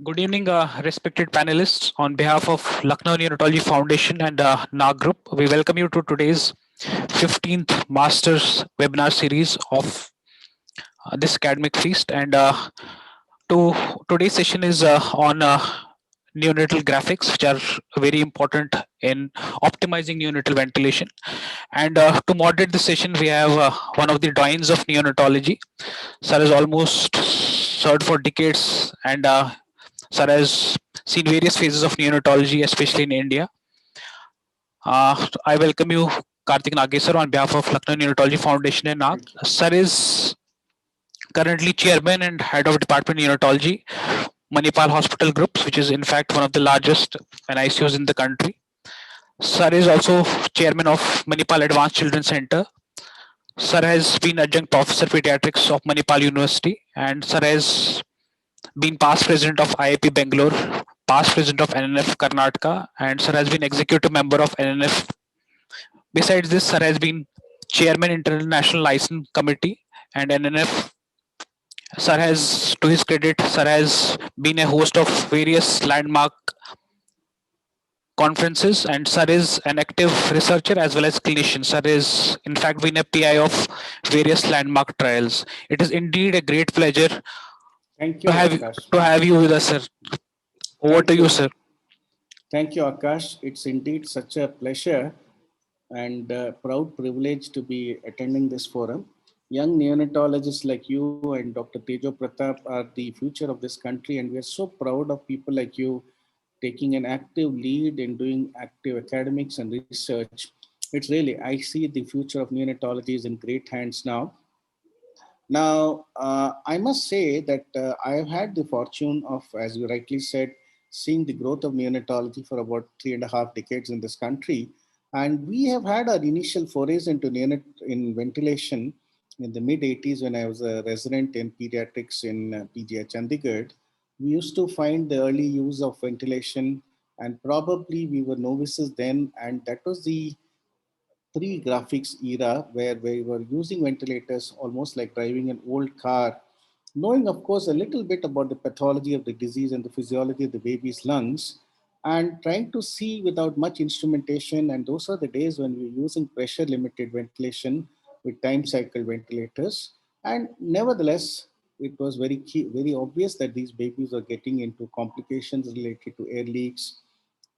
Good evening, respected panelists. On behalf of Lucknow Neonatology Foundation and NAG Group, we welcome you to today's 15th Masters webinar series of this academic feast. And to today's session is on neonatal graphics, which are very important in optimizing neonatal ventilation. And to moderate the session, we have one of the doyens of neonatology. Sir has almost served for decades, and Sir has seen various phases of neonatology, especially in India. I welcome you, Karthik Nagesar, on behalf of Lucknow Neonatology Foundation and NAG. Thank you. Sir is currently chairman and head of Department of Neonatology, Manipal Hospital Groups, which is in fact one of the largest NICUs in the country. Sir is also chairman of Manipal Advanced Children's Center. Sir has been adjunct professor pediatrics of Manipal University, and Sir has been past president of IIP Bangalore, past president of NNF Karnataka, and Sir has been executive member of NNF. Besides this, Sir has been chairman International License Committee and NNF. Sir has, to his credit, Sir has been a host of various landmark conferences, and Sir is an active researcher as well as clinician. Sir is, in fact, been a PI of various landmark trials. It is indeed a great pleasure Thank to you, have Akash. to have you with us, sir. Over to Thank you, you. sir. Thank you, Akash. It's indeed such a pleasure and proud privilege to be attending this forum. Young neonatologists like you and Dr. Tejo Pratap are the future of this country, and we are so proud of people like you taking an active lead in doing active academics and research. It's really, I see the future of neonatology is in great hands now. Now, I must say that I have had the fortune of, as you rightly said, seeing the growth of neonatology for about 3.5 decades in this country. And we have had our initial forays into in ventilation in the mid 80s when I was a resident in pediatrics in PGI Chandigarh. We used to find the early use of ventilation, and probably we were novices then, and that was the pre-graphics era where we were using ventilators almost like driving an old car, knowing, of course, a little bit about the pathology of the disease and the physiology of the baby's lungs, and trying to see without much instrumentation. And those are the days when we were using pressure limited ventilation with time cycle ventilators. And nevertheless, it was very key, very obvious that these babies are getting into complications related to air leaks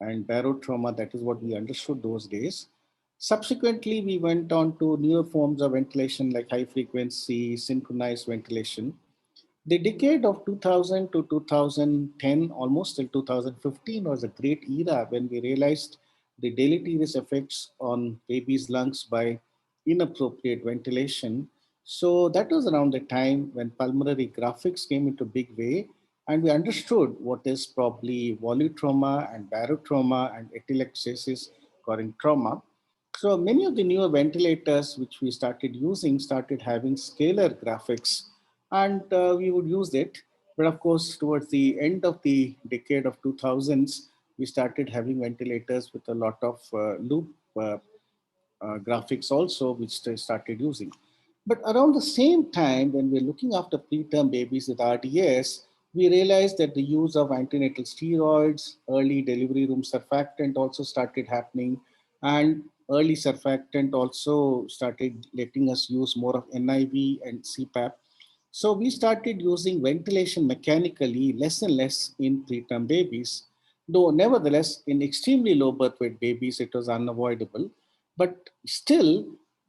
and barotrauma. That is what we understood those days. Subsequently, we went on to newer forms of ventilation like high frequency synchronized ventilation. The decade of 2000 to 2010, almost till 2015, was a great era when we realized the deleterious effects on babies' lungs by inappropriate ventilation. So that was around the time when pulmonary graphics came into big way, and we understood what is probably volutrauma and barotrauma and atelectasis causing trauma. So many of the newer ventilators which we started using started having scalar graphics, and we would use it. But of course, towards the end of the decade of 2000s, we started having ventilators with a lot of loop graphics also, which they started using. But around the same time, when we're looking after preterm babies with RDS, we realized that the use of antenatal steroids, early delivery room surfactant also started happening, and early surfactant also started letting us use more of NIV and CPAP. So we started using ventilation mechanically less and less in preterm babies, though nevertheless in extremely low birth weight babies it was unavoidable. But still,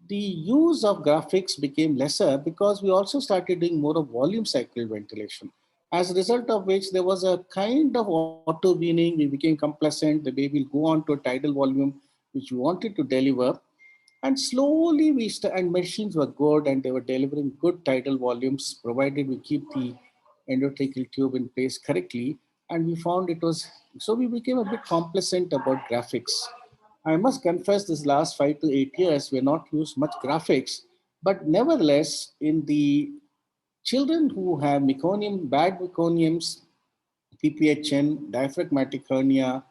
the use of graphics became lesser because we also started doing more of volume cycle ventilation. As a result of which, there was a kind of auto weaning. We became complacent. The baby will go on to a tidal volume which we wanted to deliver. And slowly and machines were good and they were delivering good tidal volumes provided we keep the endotracheal tube in place correctly. And we found it was, so we became a bit complacent about graphics. I must confess this last 5 to 8 years, we're not used much graphics, but nevertheless, in the children who have meconium, bad meconiums, PPHN, diaphragmatic hernia,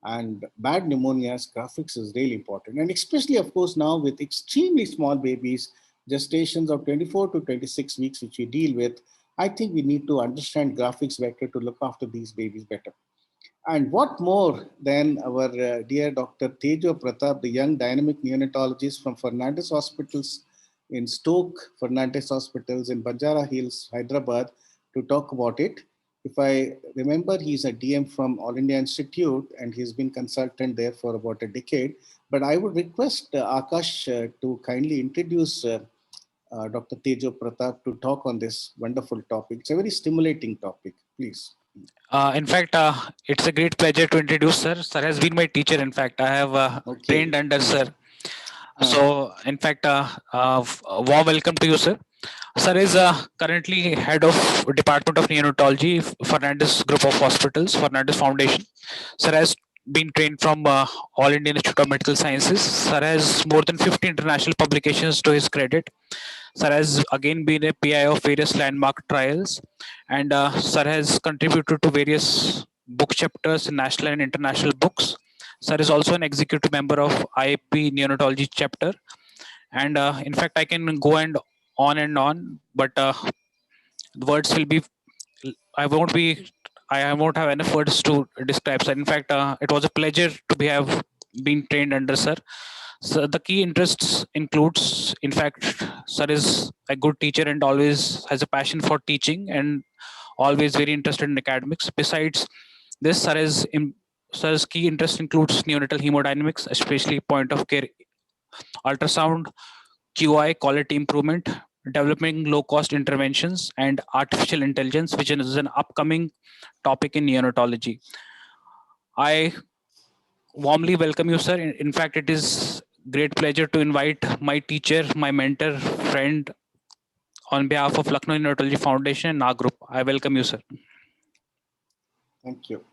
and bad pneumonias, graphics is really important. And especially, of course, now with extremely small babies, gestations of 24 to 26 weeks, which we deal with, I think we need to understand graphics better to look after these babies better. And what more than our dear Dr. Tejo Pratap, the young dynamic neonatologist from Fernandez Hospitals in Stoke, Fernandez Hospitals in Banjara Hills, Hyderabad, to talk about it. If I remember, he's a DM from All India Institute and he's been consultant there for about a decade. But I would request Akash to kindly introduce Dr. Tejo Pratap to talk on this wonderful topic. It's a very stimulating topic. Please. In fact, it's a great pleasure to introduce sir. Sir has been my teacher. In fact, I have trained Okay. under sir. Uh, So, in fact, a warm welcome to you, sir. Sir is currently head of Department of Neonatology, Fernandez Group of Hospitals, Fernandez Foundation. Sir has been trained from All Indian Institute of Medical Sciences. Sir has more than 50 international publications to his credit. Sir has again been a PI of various landmark trials, and Sir has contributed to various book chapters in national and international books. Sir is also an executive member of IAP Neonatology chapter, and in fact, I can go and on, but the words will be. I won't be. I won't have enough words to describe. Sir, in fact, it was a pleasure to be have been trained under Sir. So the key interests includes, in fact, Sir is a good teacher and always has a passion for teaching and always very interested in academics. Besides this, Sir's key interest includes neonatal hemodynamics, especially point of care ultrasound, QI, quality improvement, developing low cost interventions, and artificial intelligence, which is an upcoming topic in neonatology. I warmly welcome you, sir. In fact, it is great pleasure to invite my teacher, my mentor, friend on behalf of Lucknow Neonatology Foundation and our group. I welcome you, sir. Thank you.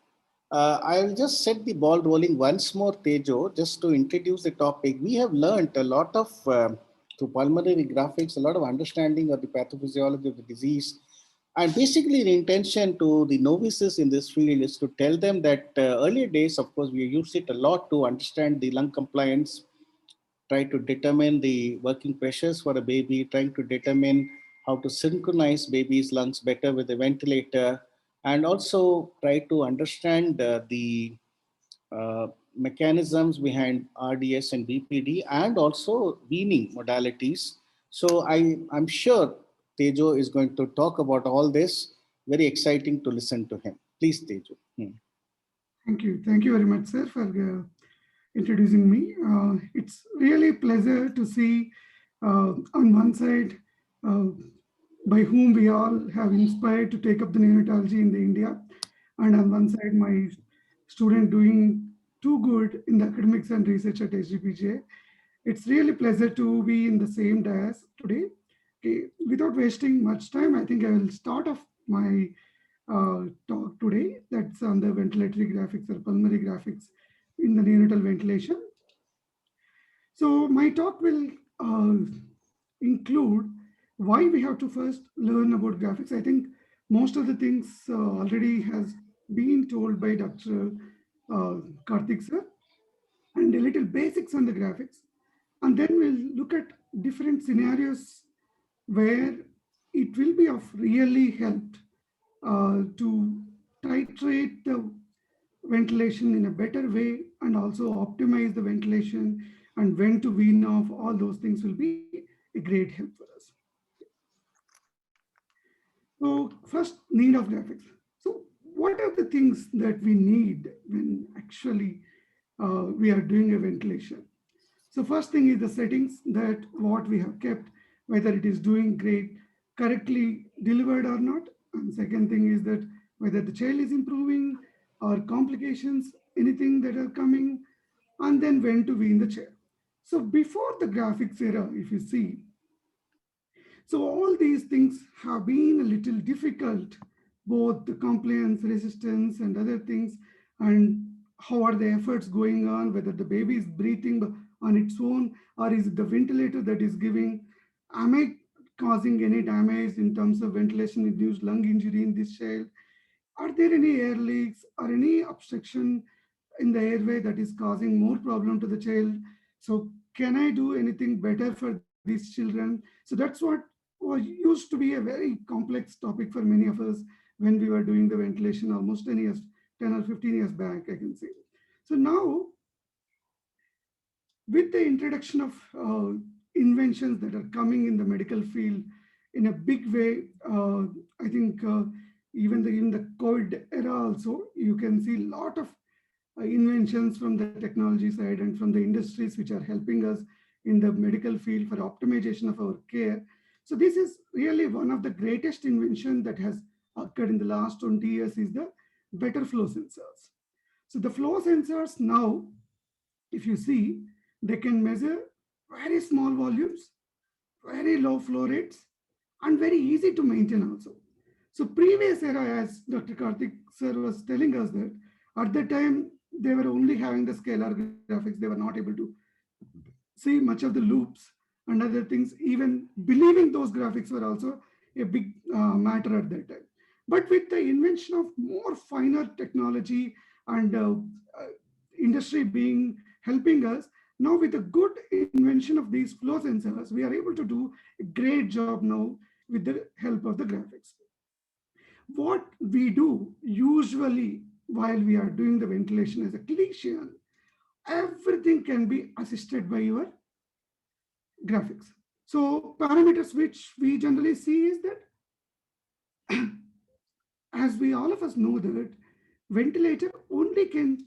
I'll just set the ball rolling once more, Tejo, just to introduce the topic. We have learned a lot of, through pulmonary graphics, a lot of understanding of the pathophysiology of the disease. And basically, the intention to the novices in this field is to tell them that earlier days, of course, we used it a lot to understand the lung compliance, try to determine the working pressures for a baby, trying to determine how to synchronize baby's lungs better with the ventilator, and also try to understand the mechanisms behind RDS and BPD and also weaning modalities. So I'm sure Tejo is going to talk about all this. Very exciting to listen to him. Please, Tejo. Thank you. Thank you very much, sir, for introducing me. It's really a pleasure to see on one side uh, by whom we all have inspired to take up the neonatology in the India, and on one side my student doing too good in the academics and research at SGPJ. It's really pleasure to be in the same dais today. Okay, without wasting much time, I think I will start off my talk today. That's on the ventilatory graphics or pulmonary graphics in the neonatal ventilation. So my talk will include why we have to first learn about graphics. I think most of the things already has been told by Dr. Karthik sir, and a little basics on the graphics. And then we'll look at different scenarios where it will be of really help to titrate the ventilation in a better way and also optimize the ventilation and when to wean off, all those things will be a great help for us. So first, need of graphics. So what are the things that we need when actually we are doing a ventilation? So first thing is the settings that what we have kept, whether it is doing great, correctly delivered or not. And second thing is that whether the child is improving or complications, anything that are coming, and then when to wean the child. So before the graphics era, if you see, so all these things have been a little difficult, both the compliance, resistance, and other things, and how are the efforts going on, whether the baby is breathing on its own, or is it the ventilator that is giving, am I causing any damage in terms of ventilation-induced lung injury in this child? Are there any air leaks or any obstruction in the airway that is causing more problem to the child? So can I do anything better for these children? So that's what used to be a very complex topic for many of us when we were doing the ventilation almost 10 years, 10 or 15 years back, I can say. So now, with the introduction of inventions that are coming in the medical field in a big way, I think even in the COVID era also, you can see a lot of inventions from the technology side and from the industries which are helping us in the medical field for optimization of our care. So this is really one of the greatest invention that has occurred in the last 20 years is the better flow sensors. So the flow sensors now, if you see, they can measure very small volumes, very low flow rates, and very easy to maintain also. So previous era, as Dr. Karthik sir was telling us that at the time, they were only having the scalar graphics. They were not able to see much of the loops and other things. Even believing those graphics were also a big matter at that time. But with the invention of more finer technology and industry being helping us, now with the good invention of these flow sensors, we are able to do a great job now with the help of the graphics. What we do usually while we are doing the ventilation as a clinician, everything can be assisted by your graphics. So parameters which we generally see is that as we all of us know that ventilator only can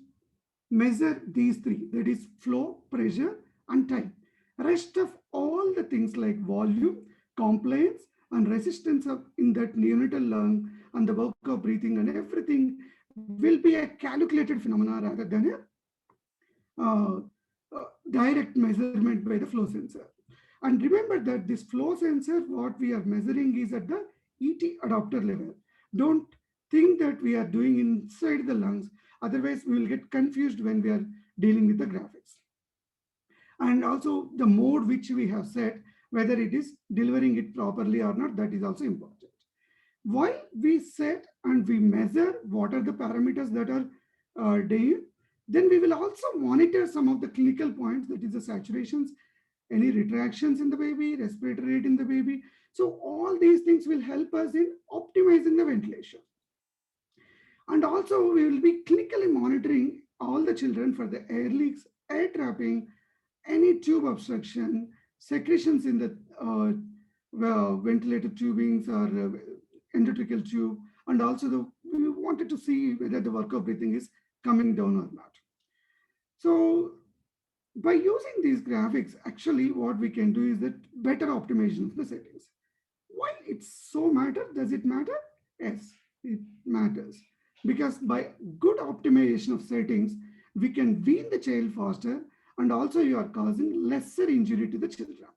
measure these three, that is flow, pressure, and time. Rest of all the things like volume, compliance, and resistance of in that neonatal lung and the work of breathing and everything will be a calculated phenomena rather than a direct measurement by the flow sensor. And remember that this flow sensor, what we are measuring is at the ET adapter level. Don't think that we are doing inside the lungs. Otherwise, we will get confused when we are dealing with the graphics. And also the mode which we have set, whether it is delivering it properly or not, that is also important. While we set and we measure what are the parameters that are there, then we will also monitor some of the clinical points, that is the saturations, any retractions in the baby, respiratory rate in the baby. So all these things will help us in optimizing the ventilation. And also we will be clinically monitoring all the children for the air leaks, air trapping, any tube obstruction, secretions in the ventilator tubings or endotracheal tube, and also we wanted to see whether the work of breathing is coming down or not. So by using these graphics, actually what we can do is that better optimization of the settings. Why it's so matter? Does it matter? Yes, it matters. Because by good optimization of settings, we can wean the child faster, and also you are causing lesser injury to the children.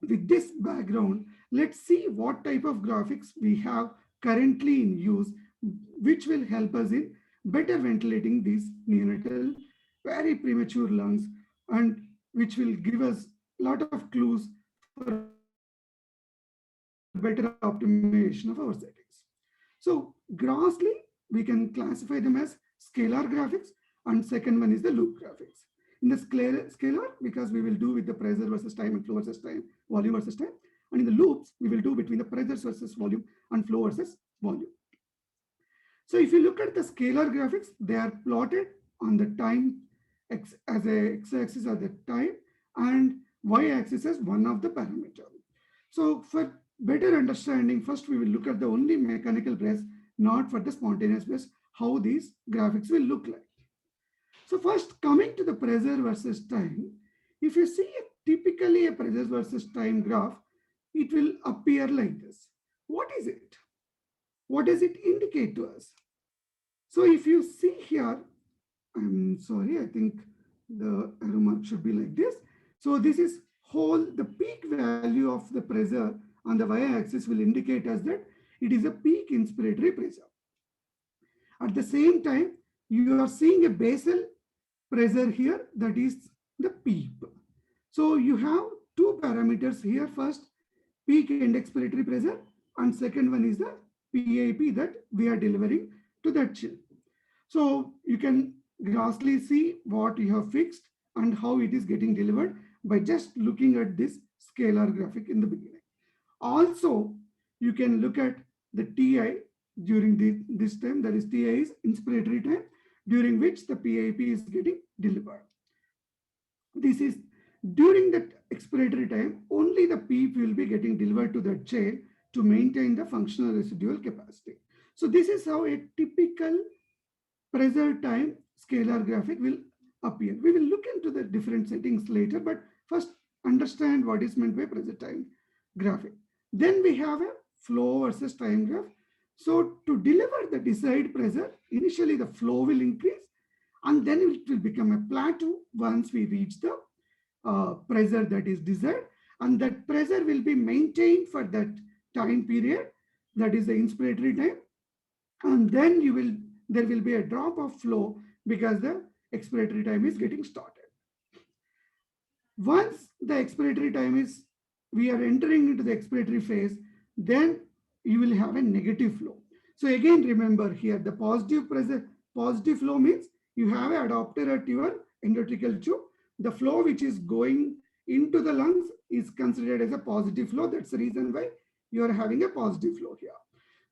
With this background, let's see what type of graphics we have currently in use, which will help us in better ventilating these neonatal, very premature lungs, and which will give us a lot of clues for better optimization of our settings. So grossly, we can classify them as scalar graphics, and second one is the loop graphics. In the scalar, because we will do with the pressure versus time and flow versus time, volume versus time. And in the loops, we will do between the pressure versus volume and flow versus volume. So if you look at the scalar graphics, they are plotted on the time as a x-axis are the time and y-axis as one of the parameter. So for better understanding, first we will look at the only mechanical breath, not for the spontaneous breath, how these graphics will look like. So first, coming to the pressure versus time, if you see typically a pressure versus time graph, it will appear like this. What is it? What does it indicate to us? So if you see here, I'm sorry, I think the arrow mark should be like this. So this is the peak value of the pressure on the y-axis will indicate us that it is a peak inspiratory pressure. At the same time, you are seeing a basal pressure here, that is the PEEP. So you have two parameters here. First, peak end expiratory pressure, and second one is the PAP that we are delivering to that child. So you can grossly see what you have fixed and how it is getting delivered by just looking at this scalar graphic in the beginning. Also, you can look at the TI during this time, that is TI is inspiratory time, during which the PIP is getting delivered. This is during that expiratory time, only the PEEP will be getting delivered to the chair to maintain the functional residual capacity. So this is how a typical pressure time scalar graphic will appear. We will look into the different settings later, but first understand what is meant by pressure time graphic. Then we have a flow versus time graph. So to deliver the desired pressure, initially the flow will increase and then it will become a plateau once we reach the pressure that is desired, and that pressure will be maintained for that time period, that is the inspiratory time, and then there will be a drop of flow because the expiratory time is getting started. Once the expiratory time is, we are entering into the expiratory phase, then you will have a negative flow. So again, remember here, the positive flow means you have an adapter at your endotracheal tube. The flow which is going into the lungs is considered as a positive flow. That's the reason why you are having a positive flow here.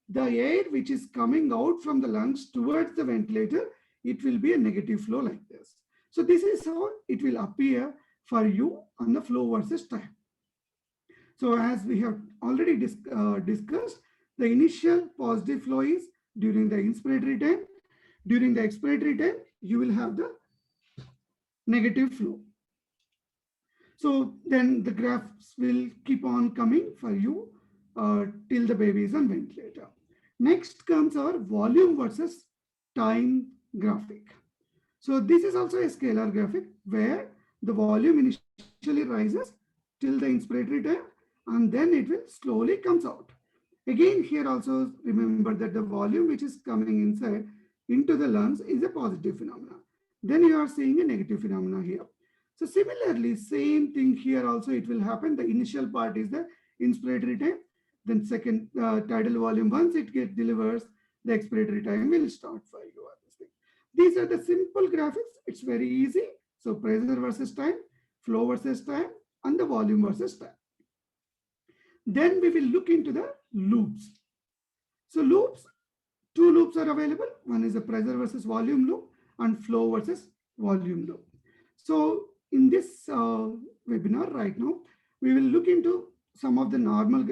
The air which is coming out from the lungs towards the ventilator, it will be a negative flow like this. So this is how it will appear for you on the flow versus time. So as we have already discussed, the initial positive flow is during the inspiratory time. During the expiratory time, you will have the negative flow. So then the graphs will keep on coming for you till the baby is on ventilator. Next comes our volume versus time graphic. So this is also a scalar graphic where the volume initially rises till the inspiratory time and then it will slowly comes out. Again, here also remember that the volume which is coming inside into the lungs is a positive phenomenon. Then you are seeing a negative phenomena here. So similarly, same thing here also it will happen. The initial part is the inspiratory time. Then second tidal volume, once it gets delivers, the expiratory time will start for you. These are the simple graphics. It's very easy. So pressure versus time, flow versus time, and the volume versus time. Then we will look into the loops. So loops, two loops are available. One is a pressure versus volume loop and flow versus volume loop. So in this webinar right now, we will look into some of the normal,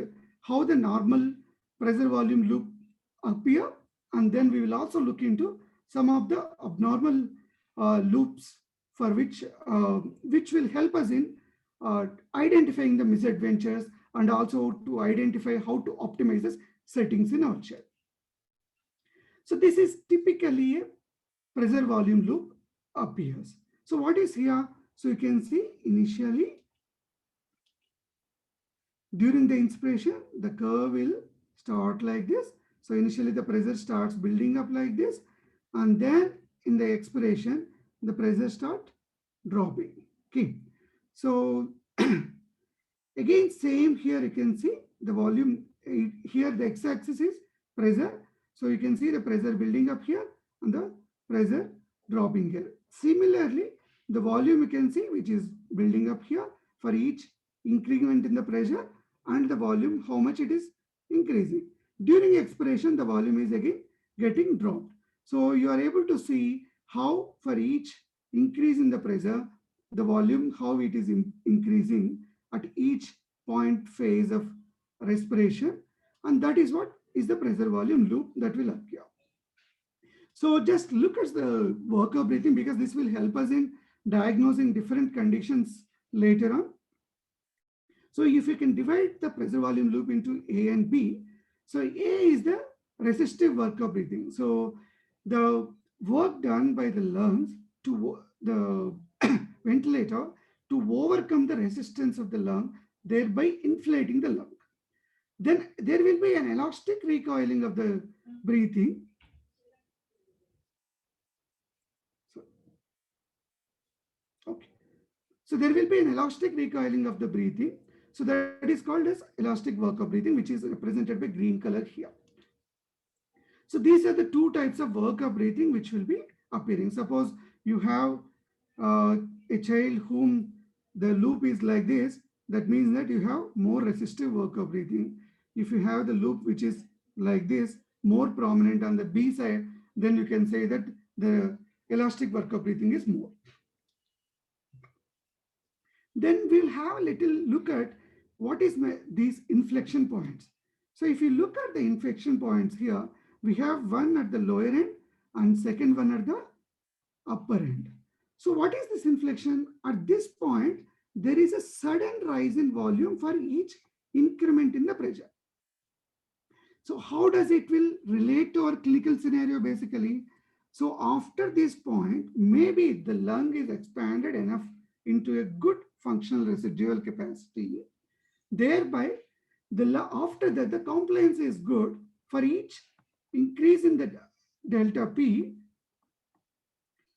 how the normal pressure volume loop appear, and then we will also look into some of the abnormal loops for which will help us in identifying the misadventures and also to identify how to optimize the settings in our chair. So this is typically a pressure volume loop appears. So what is here? So you can see initially during the inspiration, the curve will start like this. So initially the pressure starts building up like this, and then in the expiration, the pressure start dropping. Okay. So again, same here, you can see the volume here, the x-axis is pressure. So you can see the pressure building up here and the pressure dropping here. Similarly, the volume you can see which is building up here for each increment in the pressure and the volume, how much it is increasing. During expiration, the volume is again getting dropped. So you are able to see how for each increase in the pressure, the volume, how it is increasing at each point phase of respiration. And that is what is the pressure volume loop that will occur. So just look at the workup breathing because this will help us in diagnosing different conditions later on. So if you can divide the pressure volume loop into A and B, so A is the resistive workup breathing. So the work done by the lungs to the ventilator to overcome the resistance of the lung, thereby inflating the lung. Then there will be an elastic recoiling of the breathing. So there will be an elastic recoiling of the breathing. So that is called as elastic workup breathing, which is represented by green color here. So these are the two types of workup breathing which will be appearing. Suppose you have a child whom the loop is like this, that means that you have more resistive workup breathing. If you have the loop which is like this, more prominent on the B side, then you can say that the elastic workup breathing is more. Then we'll have a little look at what is these inflection points. So if you look at the inflection points here, we have one at the lower end and second one at the upper end. So what is this inflection? At this point, there is a sudden rise in volume for each increment in the pressure. So how does it will relate to our clinical scenario basically? So after this point, maybe the lung is expanded enough into a good functional residual capacity. Thereby, after that, the compliance is good for each increase in the delta P.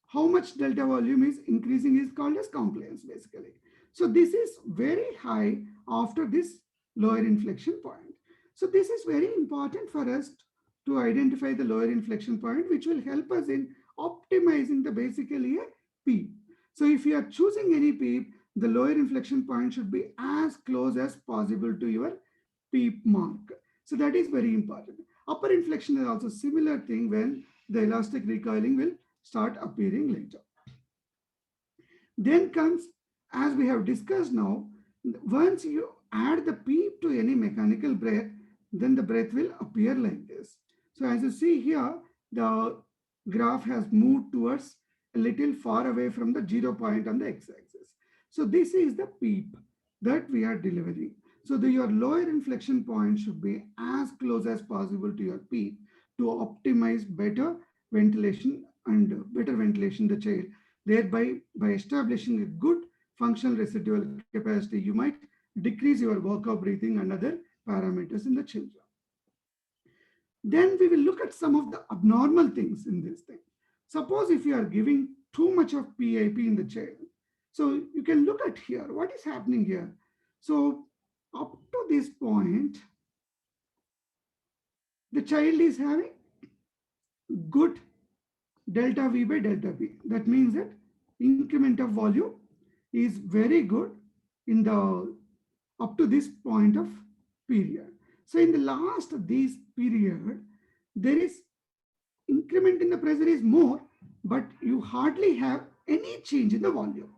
How much delta volume is increasing is called as compliance basically. So this is very high after this lower inflection point. So this is very important for us to identify the lower inflection point, which will help us in optimizing the basically a PEEP. So if you are choosing any PEEP, the lower inflection point should be as close as possible to your PEEP mark. So that is very important. Upper inflection is also similar thing when the elastic recoiling will start appearing later. Then comes, as we have discussed now, once you add the PEEP to any mechanical breath, then the breath will appear like this. So as you see here, the graph has moved towards a little far away from the 0 point on the x-axis. So this is the PEEP that we are delivering. So your lower inflection point should be as close as possible to your PEEP to optimize better ventilation and better ventilation in the chair. Thereby, by establishing a good functional residual capacity, you might decrease your workup breathing and other parameters in the children. Then we will look at some of the abnormal things in this thing. Suppose if you are giving too much of PIP in the child, so you can look at here, what is happening here? So up to this point, the child is having good delta V by delta P. That means that increment of volume is very good in the up to this point of period. So in the last of this period, there is increment in the pressure is more, but you hardly have any change in the volume.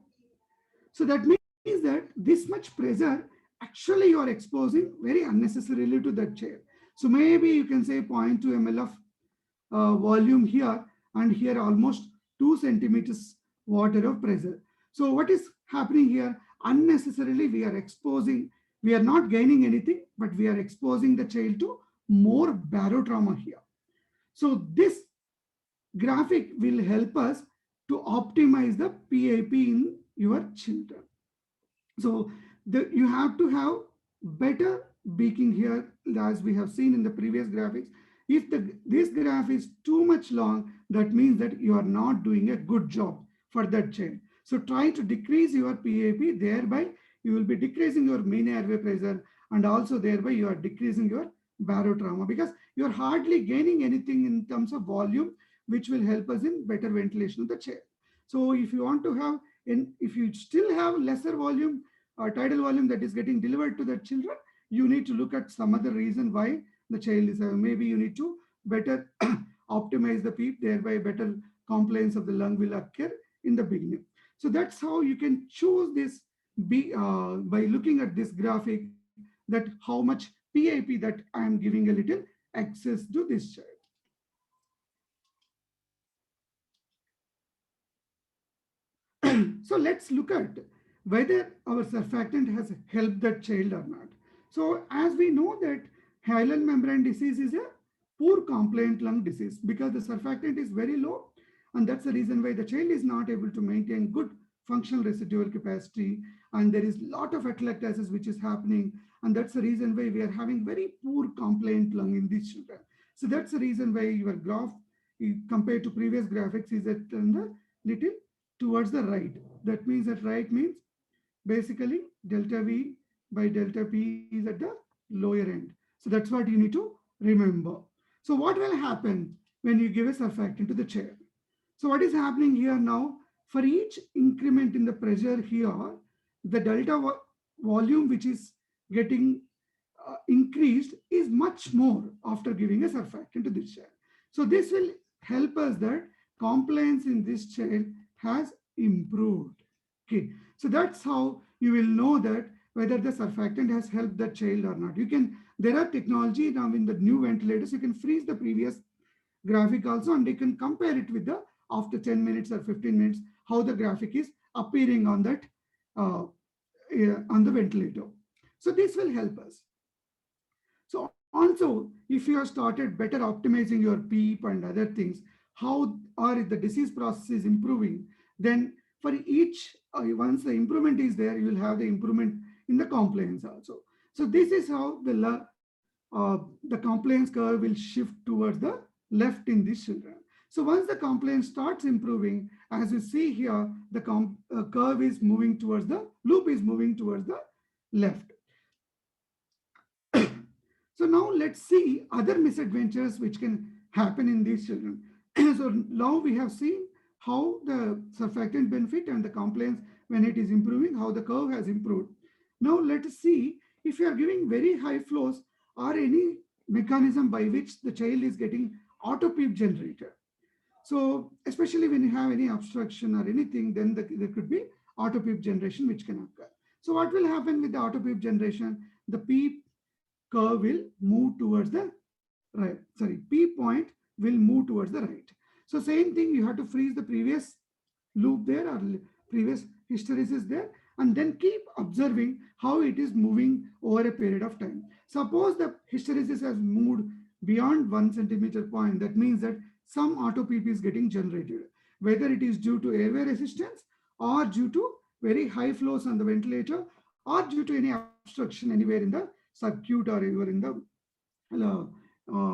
So that means that this much pressure, actually you are exposing very unnecessarily to that chair. So maybe you can say 0.2 ml of volume here and here almost 2 centimeters water of pressure. So what is happening here? Unnecessarily we are exposing, we are not gaining anything, but we are exposing the child to more barotrauma here. So this graphic will help us to optimize the PIP in your children. So you have to have better beaking here, as we have seen in the previous graphics. If this graph is too much long, that means that you are not doing a good job for that child. So try to decrease your PIP, thereby you will be decreasing your mean airway pressure, and also thereby you are decreasing your barotrauma, because you are hardly gaining anything in terms of volume, which will help us in better ventilation of the chair. So if you want to have, if you still have lesser volume or tidal volume that is getting delivered to the children, you need to look at some other reason why the child is having. Maybe you need to better optimize the PEEP, thereby better compliance of the lung will occur in the beginning. So that's how you can choose this by looking at this graphic, that how much PIP that I am giving a little access to this child. So let's look at whether our surfactant has helped that child or not. So as we know that hyaline membrane disease is a poor compliant lung disease because the surfactant is very low, and that's the reason why the child is not able to maintain good functional residual capacity, and there is a lot of atelectasis which is happening, and that's the reason why we are having very poor compliant lung in these children. So that's the reason why your graph compared to previous graphics is at the little towards the right. That means that right means basically delta V by delta P is at the lower end. So that's what you need to remember. So what will happen when you give a surfactant to the chair? So what is happening here now? For each increment in the pressure here, the delta volume which is getting increased is much more after giving a surfactant to this child. So this will help us that compliance in this child has improved. Okay, so that's how you will know that whether the surfactant has helped the child or not. There are technology now in the new ventilators, you can freeze the previous graphic also, and you can compare it with the after 10 minutes or 15 minutes, how the graphic is appearing on that on the ventilator. So this will help us. So also, if you have started better optimizing your PEEP and other things, how or if the disease process is improving, then for each, once the improvement is there, you will have the improvement in the compliance also. So this is how the compliance curve will shift towards the left in these children. So once the compliance starts improving, as you see here, the curve is moving towards the loop is moving towards the left. So now let's see other misadventures which can happen in these children. So now we have seen how the surfactant benefit and the compliance when it is improving, how the curve has improved. Now let us see if you are giving very high flows or any mechanism by which the child is getting auto PEEP generated. So especially when you have any obstruction or anything, then there could be auto PEEP generation which can occur. So what will happen with the auto PEEP generation? The PEEP curve will move towards the right. Sorry, P point will move towards the right. So same thing, you have to freeze the previous loop there or previous hysteresis there, and then keep observing how it is moving over a period of time. Suppose the hysteresis has moved beyond 1 centimeter point, that means that some auto PEEP is getting generated, whether it is due to airway resistance or due to very high flows on the ventilator or due to any obstruction anywhere in the circuit or anywhere in the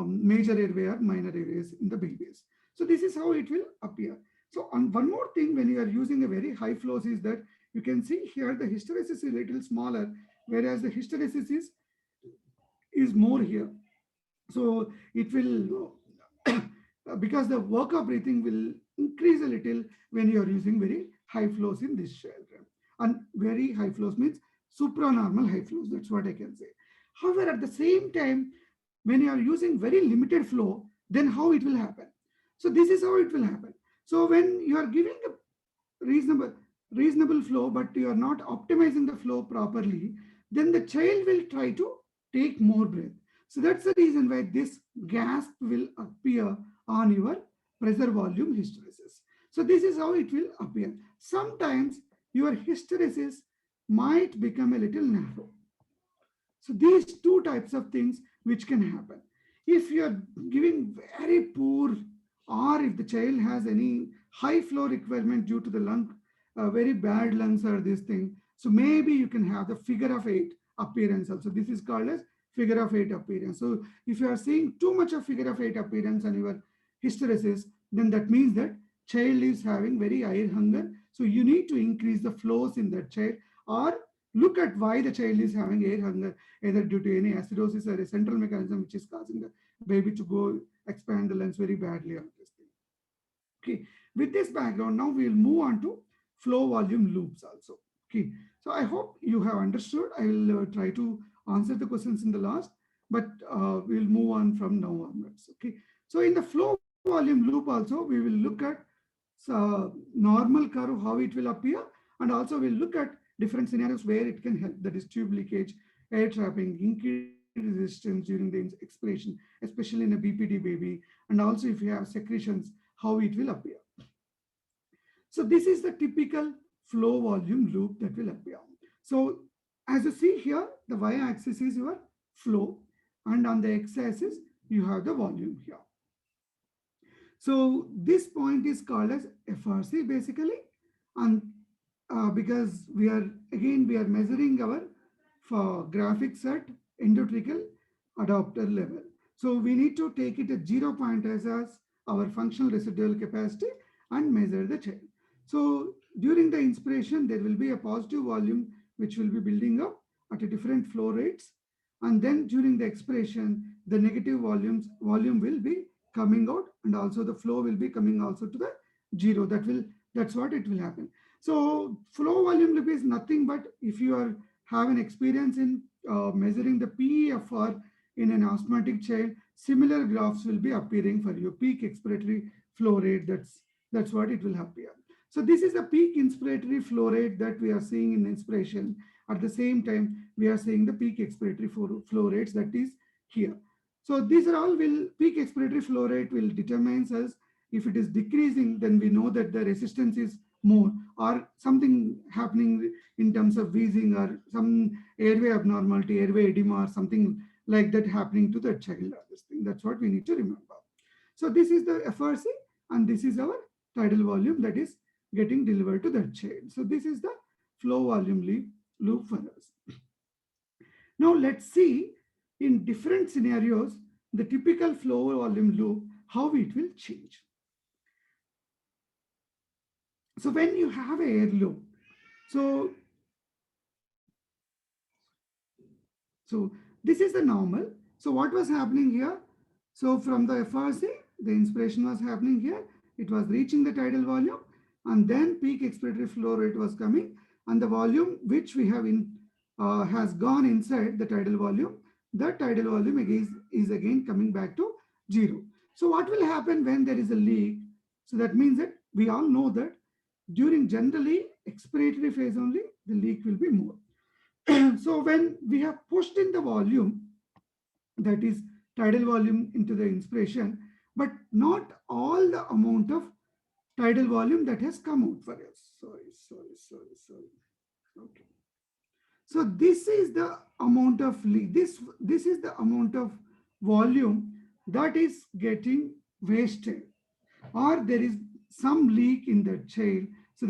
major airway or minor airways in the babies. So this is how it will appear. So on one more thing, when you are using a very high flows, is that you can see here the hysteresis is a little smaller, whereas the hysteresis is more here. So it will, because the work of breathing will increase a little when you are using very high flows in this children. And very high flows means supranormal high flows. That's what I can say. However, at the same time, when you are using very limited flow, then how it will happen? So this is how it will happen. So when you are giving a reasonable flow, but you are not optimizing the flow properly, then the child will try to take more breath. So that's the reason why this gasp will appear on your pressure volume hysteresis. So this is how it will appear. Sometimes your hysteresis might become a little narrow. So these two types of things which can happen. If you are giving very poor, or if the child has any high flow requirement due to the lung, very bad lungs or this thing, so maybe you can have the figure of 8 appearance also. This is called as figure of 8 appearance. So if you are seeing too much of figure of 8 appearance on your hysteresis, then that means that child is having very air hunger. So you need to increase the flows in that child, or look at why the child is having air hunger, either due to any acidosis or a central mechanism which is causing the baby to go expand the lungs very badly on this thing. Okay, with this background, now we'll move on to flow volume loops also. Okay, so I hope you have understood. I will try to answer the questions in the last, but we'll move on from now onwards. Okay, so in the flow volume loop also, we will look at normal curve, how it will appear, and also we'll look at different scenarios where it can help, that is tube leakage, air trapping, increased resistance during the expiration, especially in a BPD baby, and also if you have secretions, how it will appear. So this is the typical flow volume loop that will appear. So as you see here, the y-axis is your flow, and on the x-axis, you have the volume here. So this point is called as FRC basically, and because we are measuring our graphics at endotracheal adapter level. So we need to take it at 0 point as our functional residual capacity and measure the child. So during the inspiration, there will be a positive volume which will be building up at a different flow rates. And then during the expiration, the negative volume will be coming out, and also the flow will be coming also to the 0. That's what it will happen. So flow volume loop is nothing but if you are have an experience in measuring the PEFR in an asthmatic child, similar graphs will be appearing for you. Peak expiratory flow rate, that's what it will appear. So this is the peak inspiratory flow rate that we are seeing in inspiration. At the same time, we are seeing the peak expiratory flow rates that is here. So these are all peak expiratory flow rate will determines us. If it is decreasing, then we know that the resistance is more, or something happening in terms of wheezing or some airway abnormality, airway edema, or something like that happening to the child. That's what we need to remember. So this is the FRC, and this is our tidal volume that is getting delivered to that child. So this is the flow volume loop for us. Now let's see in different scenarios, the typical flow volume loop, how it will change. So when you have an air loop, so this is the normal. So what was happening here? So from the FRC, the inspiration was happening here. It was reaching the tidal volume, and then peak expiratory flow rate was coming, and the volume which we have in has gone inside the tidal volume. The tidal volume is again coming back to 0. So what will happen when there is a leak? So that means that we all know that during generally expiratory phase only, the leak will be more. So when we have pushed in the volume, that is tidal volume into the inspiration, but not all the amount of tidal volume that has come out for us. Sorry. Okay. So this is the amount of leak. This is the amount of volume that is getting wasted, or there is some leak in the child, so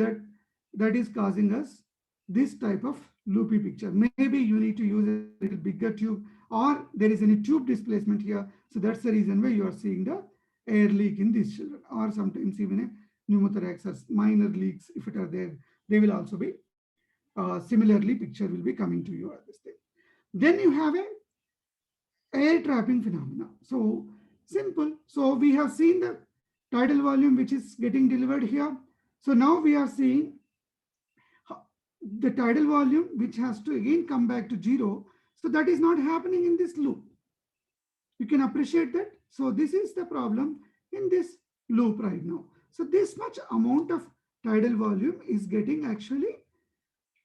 that is causing us this type of loopy picture. Maybe you need to use a little bigger tube, or there is any tube displacement here. So that's the reason why you are seeing the air leak in these children, or sometimes even a pneumothorax or minor leaks, if it are there, they will also be similarly picture will be coming to you at this thing. Then you have a air trapping phenomena. So simple. So we have seen the tidal volume which is getting delivered here. So now we are seeing the tidal volume which has to again come back to 0. So that is not happening in this loop. You can appreciate that. So this is the problem in this loop right now. So this much amount of tidal volume is actually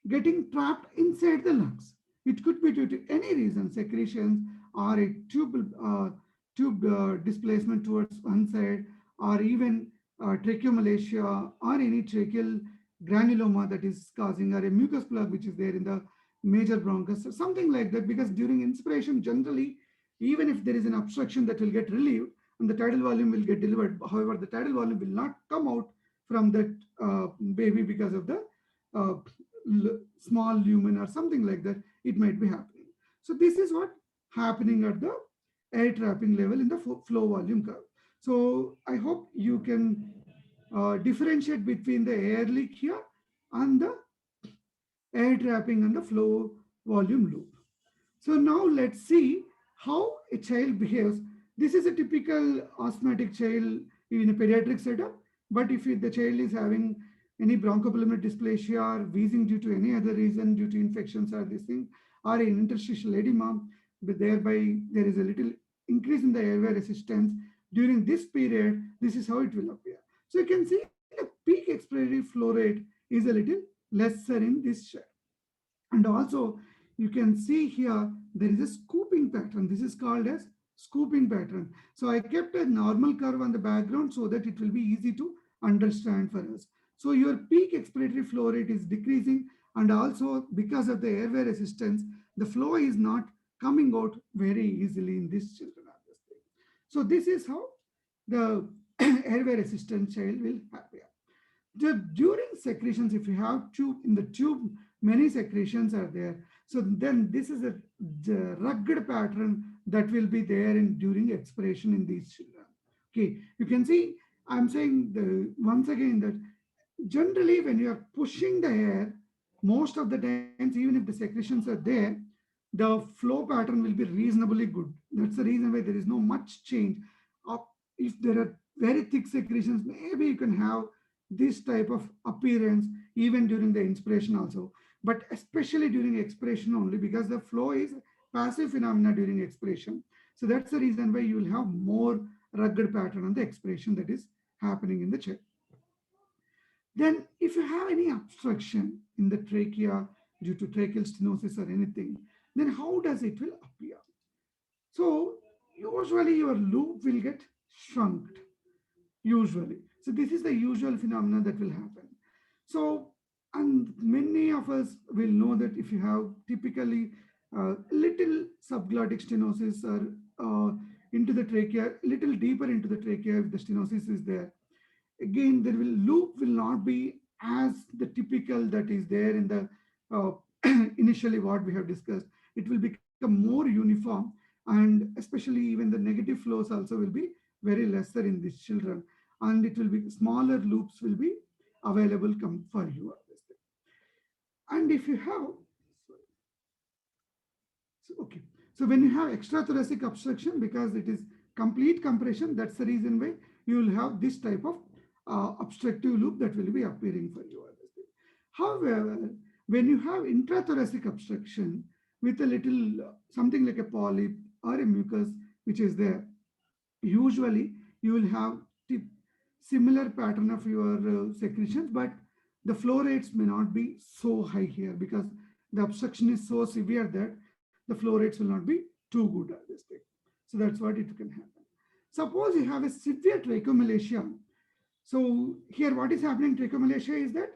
getting trapped inside the lungs. It could be due to any reason, secretions, or a tube displacement towards one side, or even tracheomalacia, or any tracheal granuloma that is causing, or a mucus plug which is there in the major bronchus, or something like that. Because during inspiration, generally, even if there is an obstruction, that will get relieved and the tidal volume will get delivered. However, the tidal volume will not come out from that baby because of the small lumen or something like that. It might be happening. So this is what happening at the air trapping level in the flow volume curve. So I hope you can differentiate between the air leak here and the air trapping and the flow volume loop. So now let's see how a child behaves. This is a typical asthmatic child in a pediatric setup. But if the child is having any bronchopulmonary dysplasia or wheezing due to any other reason, due to infections or this thing, or an interstitial edema, but thereby there is a little increase in the airway resistance during this period, this is how it will appear. So you can see the peak expiratory flow rate is a little lesser in this child. And also you can see here there is a scooping pattern. This is called as scooping pattern. So I kept a normal curve on the background so that it will be easy to understand for us. So your peak expiratory flow rate is decreasing, and also because of the airway resistance, the flow is not coming out very easily in this children. So this is how the airway resistant child will appear. During secretions, if you have tube, in the tube, many secretions are there. So then this is a rugged pattern that will be there during expiration in these children. Okay, you can see, I'm saying once again that generally when you are pushing the air, most of the times, even if the secretions are there, the flow pattern will be reasonably good. That's the reason why there is no much change. If there are very thick secretions, maybe you can have this type of appearance even during the inspiration also. but especially during expiration only, because the flow is passive phenomena during expiration. So that's the reason why you will have more rugged pattern on the expiration that is happening in the child. Then if you have any obstruction in the trachea due to tracheal stenosis or anything, then how does it will appear? So usually your loop will get shrunk, usually. So this is the usual phenomenon that will happen. So, and many of us will know that if you have typically little subglottic stenosis or into the trachea, little deeper into the trachea, if the stenosis is there, again, there will loop will not be as the typical that is there in the initially what we have discussed. It will become more uniform, and especially even the negative flows also will be very lesser in these children, and it will be smaller loops will be available come for you. And if you have, okay, so when you have extrathoracic obstruction, because it is complete compression, that's the reason why you will have this type of obstructive loop that will be appearing for you. However, when you have intrathoracic obstruction with a little something like a polyp or a mucus which is there, usually you will have similar pattern of your secretions, but the flow rates may not be so high here because the obstruction is so severe that the flow rates will not be too good at this thing. So that's what it can happen. Suppose you have a severe trichomalacia. So here what is happening in trichomalacia is that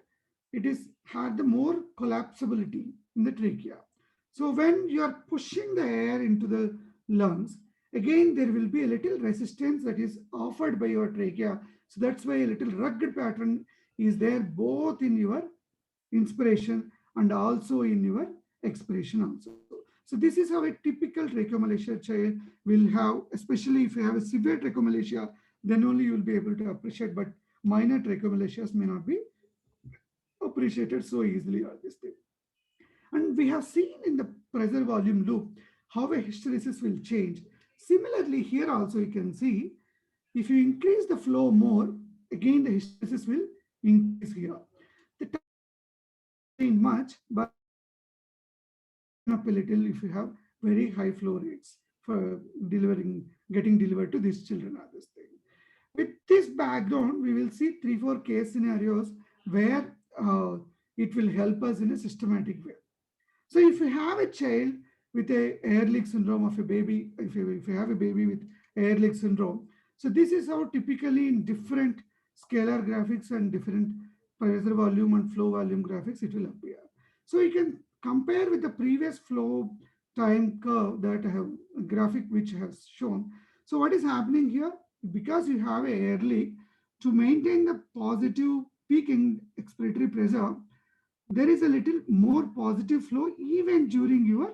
it is had the more collapsibility in the trachea. So when you are pushing the air into the lungs, again there will be a little resistance that is offered by your trachea. So that's why a little rugged pattern is there both in your inspiration and also in your expiration also. So this is how a typical trichomalacia child will have, especially if you have a severe trichomalacia, then only you will be able to appreciate, but minor trichomalicias may not be appreciated so easily on this thing. And we have seen in the pressure volume loop how a hysteresis will change. Similarly, here also you can see if you increase the flow more, again the hysteresis will increase here. The time change much, but up a little if you have very high flow rates for getting delivered to these children on this thing. With this background, we will see 3-4 case scenarios where it will help us in a systematic way. So if you have a child with a Ehrlich syndrome of a baby, if you have a baby with Ehrlich syndrome, so this is how typically in different scalar graphics and different pressure volume and flow volume graphics, it will appear. So you can compare with the previous flow time curve that I have a graphic which has shown. So what is happening here? Because you have a Ehrlich, to maintain the positive peak in expiratory pressure, there is a little more positive flow even during your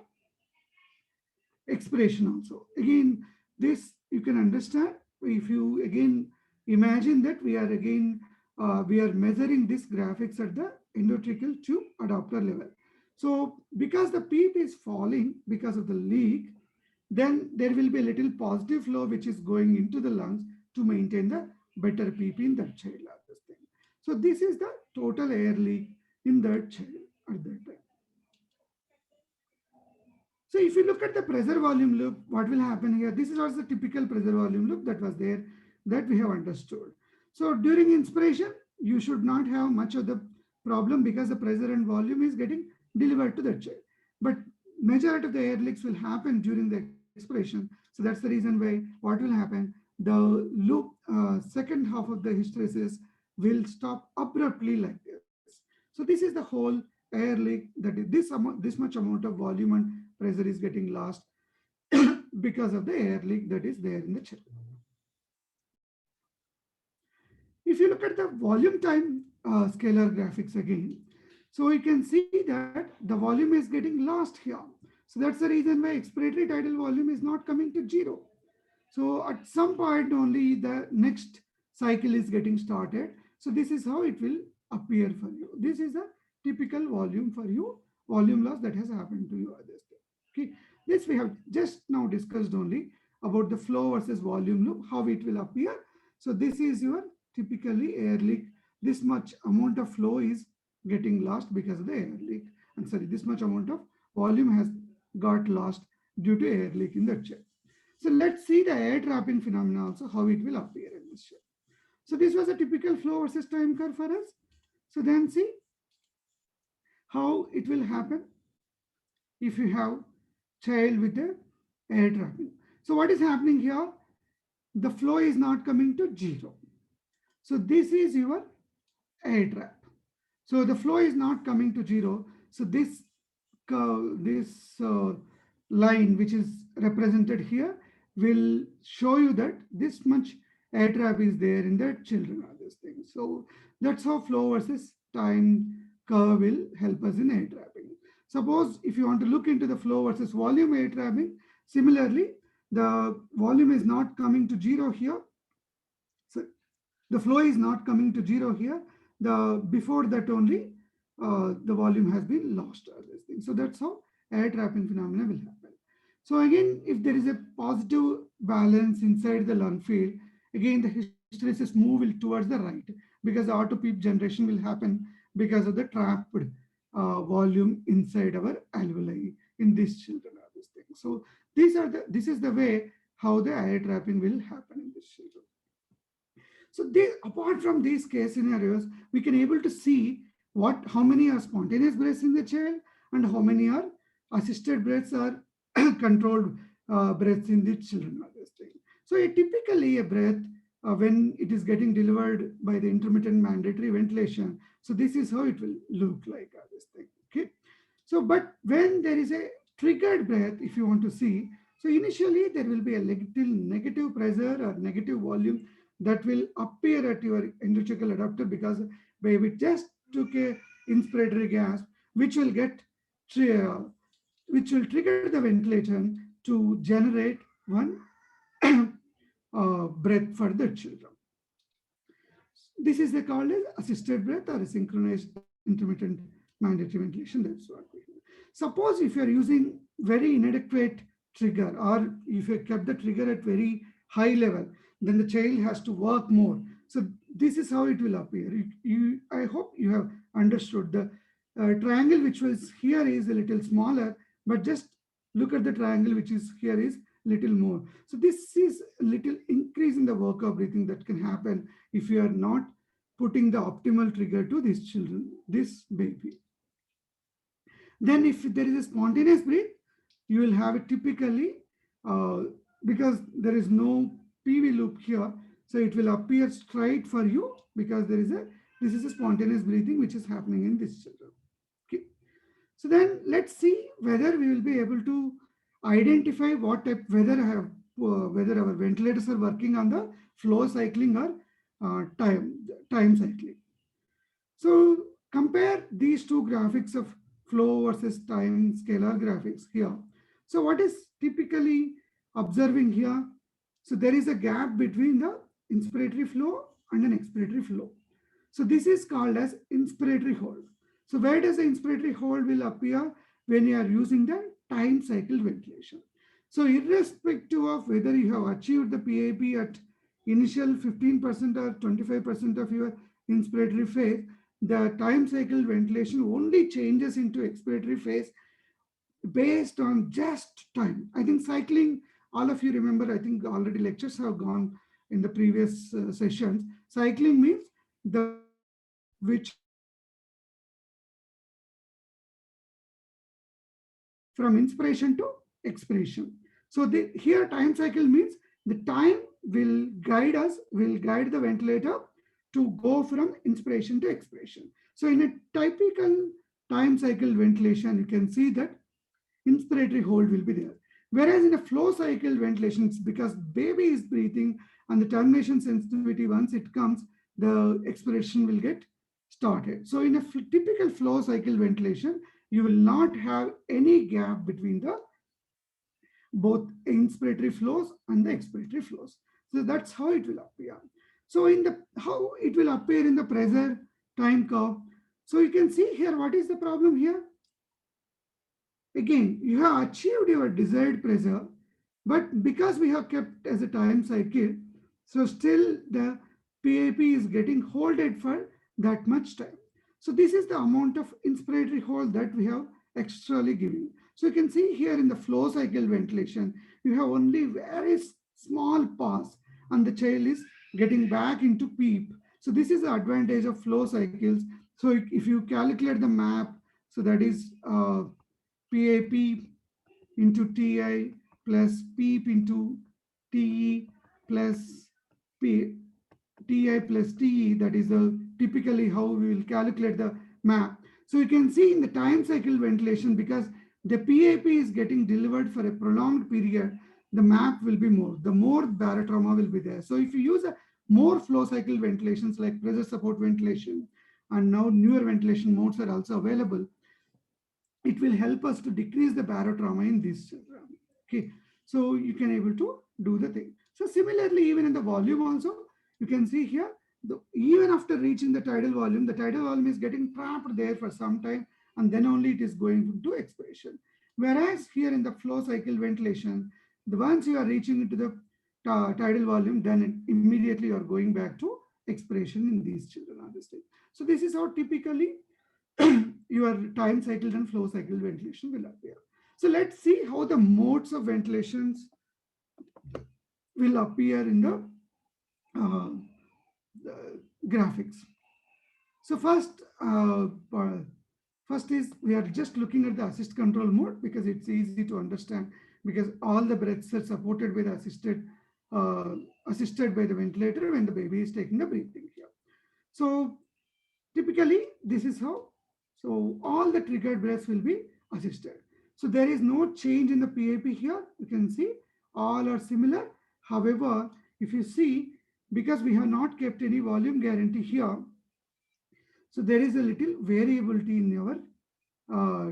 expiration also. Again, this you can understand if you again imagine that we are measuring this graphics at the endotracheal tube adapter level. So because the PEEP is falling because of the leak, then there will be a little positive flow which is going into the lungs to maintain the better PEEP in that child. So this is the total air leak in that child at that time. So if you look at the pressure volume loop, what will happen here? This is also the typical pressure volume loop that was there that we have understood. So during inspiration, you should not have much of the problem because the pressure and volume is getting delivered to the child. But majority of the air leaks will happen during the expiration. So that's the reason why what will happen, the loop second half of the hysteresis will stop abruptly like this. So this is the whole air leak, that is this much amount of volume and pressure is getting lost because of the air leak that is there in the child. If you look at the volume time scalar graphics again, so you can see that the volume is getting lost here. So that's the reason why expiratory tidal volume is not coming to 0. So at some point only the next cycle is getting started. So this is how it will appear for you. This is a typical volume for you, volume loss that has happened to you. Okay, this we have just now discussed only about the flow versus volume loop, how it will appear. So this is your typically air leak. This much amount of flow is getting lost because of the air leak. I'm sorry, this much amount of volume has got lost due to air leak in the chair. So let's see the air trapping phenomena also, how it will appear in this shape. So this was a typical flow versus time curve for us. So then see how it will happen if you have child with the air trapping. So what is happening here? The flow is not coming to zero. So this is your air trap. So the flow is not coming to zero. So this line which is represented here will show you that this much air trap is there in the children of this thing. So that's how flow versus time curve will help us in air trapping. Suppose if you want to look into the flow versus volume air trapping, similarly, the volume is not coming to zero here. So the flow is not coming to zero here. The before that only the volume has been lost. This thing. So that's how air trapping phenomena will happen. So again, if there is a positive balance inside the lung field, again the hysteresis move will towards the right because the auto peep generation will happen because of the trapped volume inside our alveoli in these children of this thing. So this is the way how the air trapping will happen in this children. So apart from these case scenarios, we can able to see how many are spontaneous breaths in the child and how many are assisted breaths or controlled breaths in the children of this thing. So typically a breath when it is getting delivered by the intermittent mandatory ventilation, so this is how it will look like this thing. Okay. So but when there is a triggered breath, if you want to see, so initially there will be a little negative pressure or negative volume that will appear at your endotracheal adapter because we just took a inspiratory gas which will trigger the ventilation to generate one breath for the children. This is called as assisted breath or a synchronized intermittent mandatory ventilation. That's what we do. Suppose if you are using very inadequate trigger or if you kept the trigger at very high level, then the child has to work more. So this is how it will appear. I hope you have understood. The triangle which was here is a little smaller, but just look at the triangle which is here is little more. So this is a little increase in the work of breathing that can happen if you are not putting the optimal trigger to these children, this baby. Then if there is a spontaneous breath, you will have it typically because there is no PV loop here. So it will appear straight for you because this is a spontaneous breathing which is happening in this children. Okay. So then let's see whether we will be able to identify what type, whether our ventilators are working on the flow cycling or time cycling. So compare these two graphics of flow versus time scalar graphics here. So what is typically observing here? So there is a gap between the inspiratory flow and an expiratory flow. So this is called as inspiratory hold. So where does the inspiratory hold will appear? When you are using the time cycle ventilation. So irrespective of whether you have achieved the PAP at initial 15% or 25% of your inspiratory phase, the time cycle ventilation only changes into expiratory phase based on just time. I think cycling, all of you remember, I think already lectures have gone in the previous sessions. Cycling means the which from inspiration to expiration. So here time cycle means the time will guide the ventilator to go from inspiration to expiration. So in a typical time cycle ventilation, you can see that inspiratory hold will be there. Whereas in a flow cycle ventilation, it's because baby is breathing and the termination sensitivity, once it comes, the expiration will get started. So in a typical flow cycle ventilation, you will not have any gap between the both inspiratory flows and the expiratory flows. So that's how it will appear. So how it will appear in the pressure time curve. So you can see here, what is the problem here? Again, you have achieved your desired pressure, but because we have kept as a time cycle, so still the PAP is getting holded for that much time. So this is the amount of inspiratory hold that we have extrally giving. So you can see here in the flow cycle ventilation, you have only very small pause and the child is getting back into PEEP. So this is the advantage of flow cycles. So if you calculate the map, so that is PAP into TI plus PEEP into TE plus P, TI plus TE, that is typically how we will calculate the map. So you can see in the time cycle ventilation, because the PAP is getting delivered for a prolonged period, the map will be more. The more barotrauma will be there. So if you use a more flow cycle ventilations like pressure support ventilation, and now newer ventilation modes are also available, it will help us to decrease the barotrauma in these children. Okay, so you can able to do the thing. So similarly, even in the volume also, you can see here, even after reaching the tidal volume is getting trapped there for some time, and then only it is going to expiration. Whereas here in the flow cycle ventilation, the once you are reaching into the tidal volume, then immediately you are going back to expiration in these children on this stage. So this is how typically your time cycle and flow cycle ventilation will appear. So let's see how the modes of ventilations will appear in the graphics. So first is we are just looking at the assist control mode because it's easy to understand, because all the breaths are supported by the assisted by the ventilator when the baby is taking the breathing here. So typically this is how. So all the triggered breaths will be assisted. So there is no change in the PAP here. You can see all are similar. However, if you see, because we have not kept any volume guarantee here, so there is a little variability in our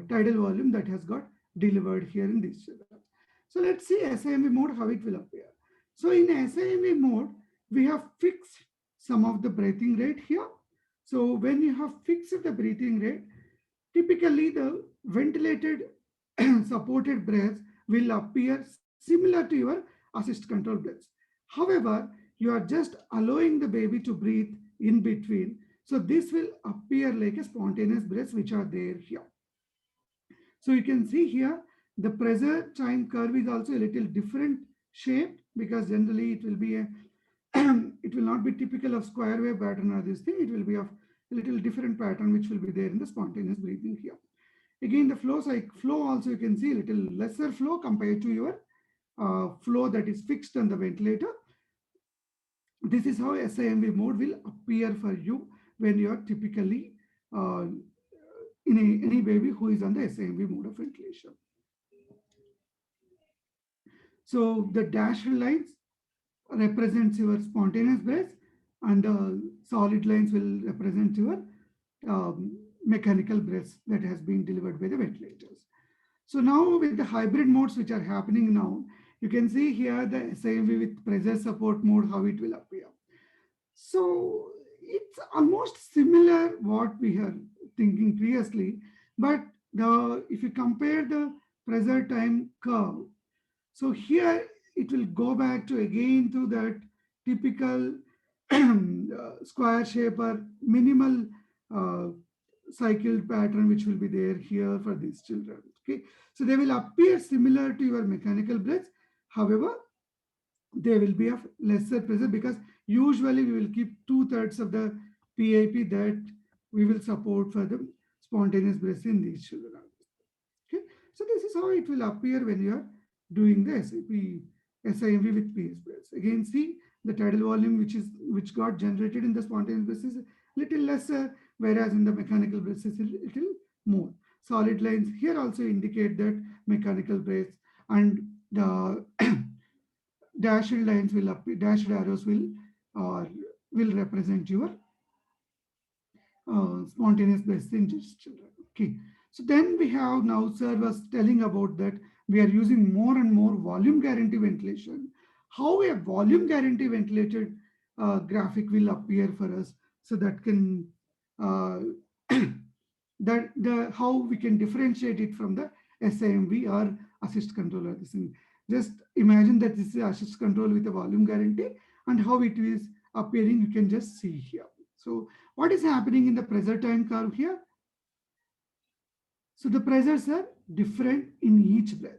tidal volume that has got delivered here in this children. So let's see SIMV mode, how it will appear. So in SIMV mode, we have fixed some of the breathing rate here. So when you have fixed the breathing rate, typically the ventilated supported breaths will appear similar to your assist control breaths. However, you are just allowing the baby to breathe in between. So this will appear like a spontaneous breaths which are there here. So you can see here, the pressure time curve is also a little different shape, because generally it will be a it will not be typical of square wave pattern or this thing. It will be of a little different pattern which will be there in the spontaneous breathing here. Again, the flow also you can see a little lesser flow compared to your flow that is fixed on the ventilator. This is how SIMV mode will appear for you when you are typically in any baby who is on the SIMV mode of ventilation. So the dashed lines represents your spontaneous breaths, and the solid lines will represent your mechanical breaths that has been delivered by the ventilators. So now with the hybrid modes which are happening now, you can see here the SIMV with pressure support mode, how it will appear. So it's almost similar what we are thinking previously, but if you compare the pressure time curve, so here it will go back to again to that typical square shape or minimal cycled pattern which will be there here for these children. Okay, so they will appear similar to your mechanical breaths. However, they will be of lesser pressure, because usually we will keep 2/3 of the PAP that we will support for the spontaneous breaths in these children. Okay, so this is how it will appear when you are doing the SIMV with PS breaths. Again, see the tidal volume which got generated in the spontaneous breaths is a little lesser, whereas in the mechanical breaths is a little more. Solid lines here also indicate that mechanical breaths, and the dashed lines will appear, dashed arrows will represent your spontaneous breaths in these children. Okay, so then we have now sir was telling about that we are using more and more volume guarantee ventilation. How a volume guarantee ventilated graphic will appear for us, so that can how we can differentiate it from the SIMV or assist control. Just imagine that this is assist control with a volume guarantee, and how it is appearing you can just see here. So what is happening in the pressure time curve here? So the pressures are different in each breath.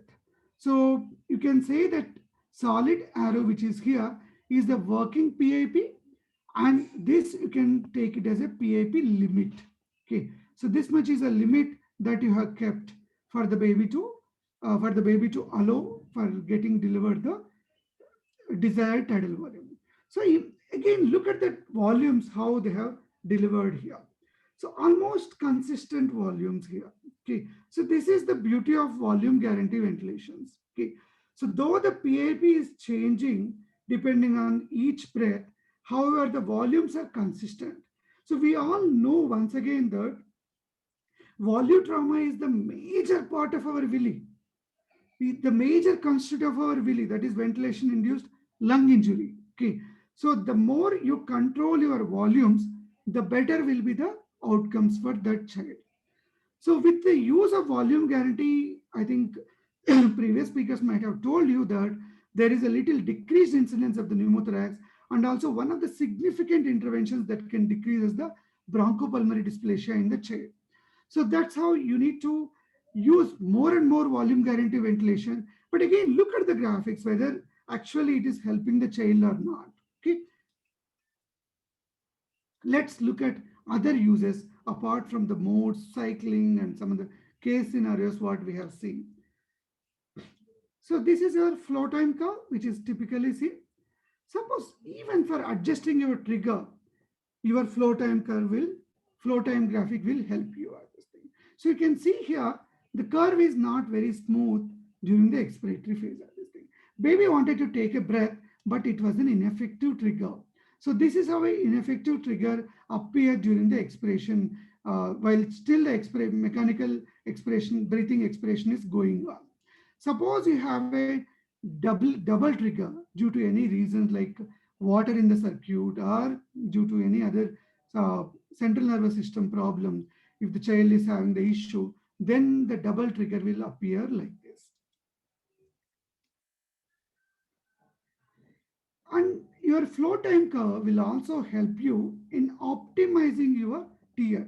So you can say that solid arrow, which is here, is the working PIP, and this you can take it as a PIP limit. Okay, so this much is a limit that you have kept for the baby to allow for getting delivered the desired tidal volume. So again, look at the volumes, how they have delivered here. So almost consistent volumes here. Okay, so this is the beauty of volume guarantee ventilations. Okay, so though the PIP is changing depending on each breath, however, the volumes are consistent. So we all know once again that volume trauma is the major part of our willy. The major constituent of our willy, that is ventilation induced lung injury. Okay, so the more you control your volumes, the better will be the outcomes for that child. So with the use of volume guarantee, I think previous speakers might have told you that there is a little decreased incidence of the pneumothorax, and also one of the significant interventions that can decrease is the bronchopulmonary dysplasia in the child. So that's how you need to use more and more volume guarantee ventilation. But again, look at the graphics, whether actually it is helping the child or not. Okay. Let's look at other uses apart from the modes, cycling, and some of the case scenarios what we have seen. So this is your flow time curve, which is typically seen. Suppose even for adjusting your trigger, your flow time graphic will help you at this thing. So you can see here, the curve is not very smooth during the expiratory phase of this thing. Baby wanted to take a breath, but it was an ineffective trigger. So this is how an ineffective trigger appeared during the expiration, while still the mechanical expiration, breathing expiration is going on. Suppose you have a double trigger due to any reasons like water in the circuit or due to any other central nervous system problem. If the child is having the issue, then the double trigger will appear like this. And your flow time curve will also help you in optimizing your TI.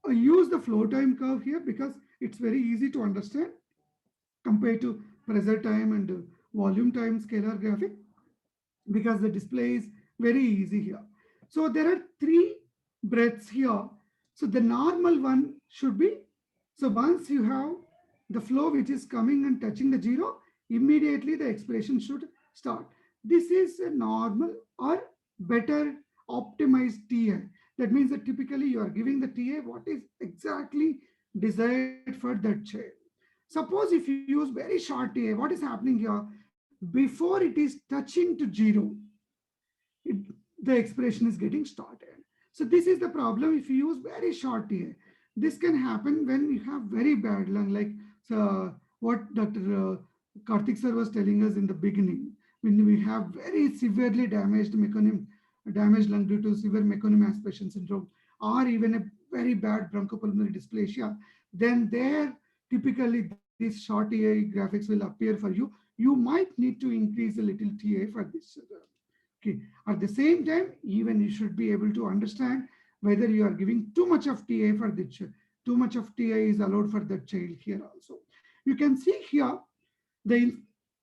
I use the flow time curve here because it's very easy to understand compared to pressure time and volume time scalar graphic, because the display is very easy here. So there are 3 breaths here. So the normal one should be, so once you have the flow which is coming and touching the 0, immediately the expiration should start. This is a normal or better optimized TI. That means that typically you are giving the TI what is exactly desired for that child. Suppose if you use very short TA, what is happening here? Before it is touching to 0, the expiration is getting started. So this is the problem if you use very short TA. This can happen when you have very bad lung, like what Dr. Karthik sir was telling us in the beginning. When we have very severely damaged lung due to severe meconium aspiration syndrome, or even a very bad bronchopulmonary dysplasia, then there typically these short TA graphics will appear for you. You might need to increase a little TA for this. Okay. At the same time, even you should be able to understand whether you are giving too much of TA for the child. Too much of TA is allowed for the child here also. You can see here,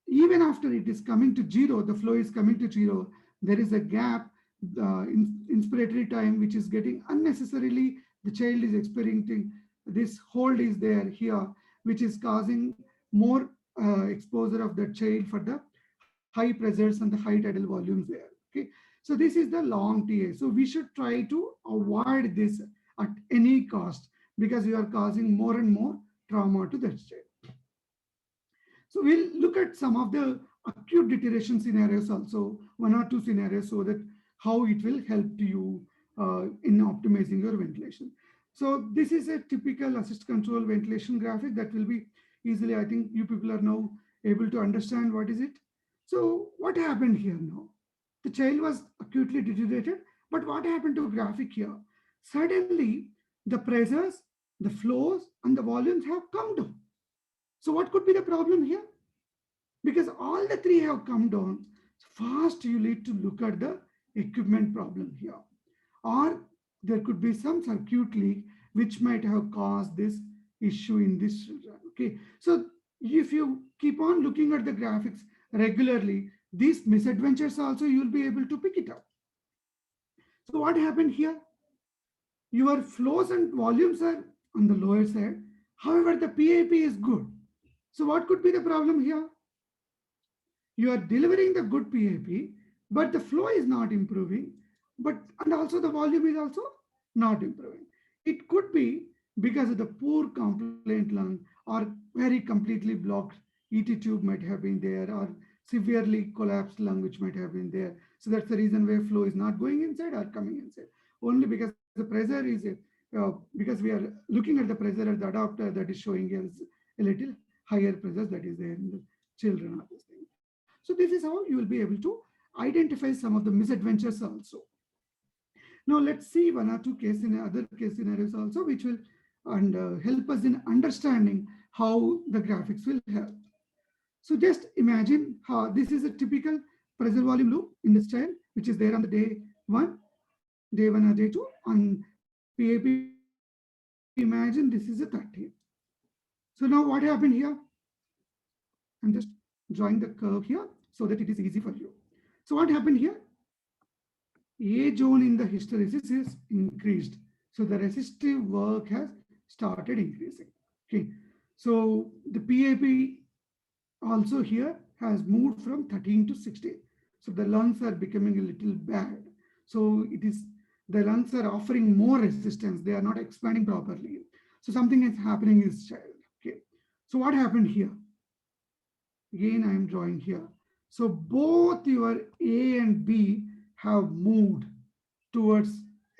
even after it is coming to 0, the flow is coming to 0, there is a gap in inspiratory time, which is getting unnecessarily, the child is experiencing, this hold is there here, which is causing more exposure of the child for the high pressures and the high tidal volumes there. Okay, so this is the long TA. So we should try to avoid this at any cost, because you are causing more and more trauma to the child. So we'll look at some of the acute deterioration scenarios also, 1 or 2 scenarios, so that how it will help to you in optimizing your ventilation. So this is a typical assist control ventilation graphic that will be easily, I think you people are now able to understand what is it. So what happened here now? The child was acutely deteriorated, but what happened to graphic here? Suddenly the pressures, the flows, and the volumes have come down. So what could be the problem here? Because all the 3 have come down, first you need to look at the equipment problem here. or there could be some circuit leak which might have caused this issue in this children. Okay, so if you keep on looking at the graphics regularly, these misadventures also you will be able to pick it up. So what happened here? Your flows and volumes are on the lower side. However, the PAP is good. So what could be the problem here? You are delivering the good PAP, but the flow is not improving, and also the volume is also not improving. It could be because of the poor complaint lung or very completely blocked ET tube might have been there, or severely collapsed lung which might have been there. So that's the reason where flow is not going inside or coming inside. Only because the pressure is because we are looking at the pressure at the adapter that is showing us a little higher pressure that is there in the children of this thing. So this is how you will be able to identify some of the misadventures also. Now let's see one or two other case scenarios also, which will help us in understanding how the graphics will help. So just imagine how this is a typical pressure volume loop in the style, which is there on the day one or day two. On PAP, imagine this is a 30. So now what happened here? I'm just drawing the curve here so that it is easy for you. So what happened here? A zone in the hysteresis is increased. So the resistive work has started increasing. Okay. So the PAP also here has moved from 13 to 16. So the lungs are becoming a little bad. So the lungs are offering more resistance. They are not expanding properly. So something is happening in this child. Okay. So what happened here? Again, I am drawing here. So both your A and B have moved towards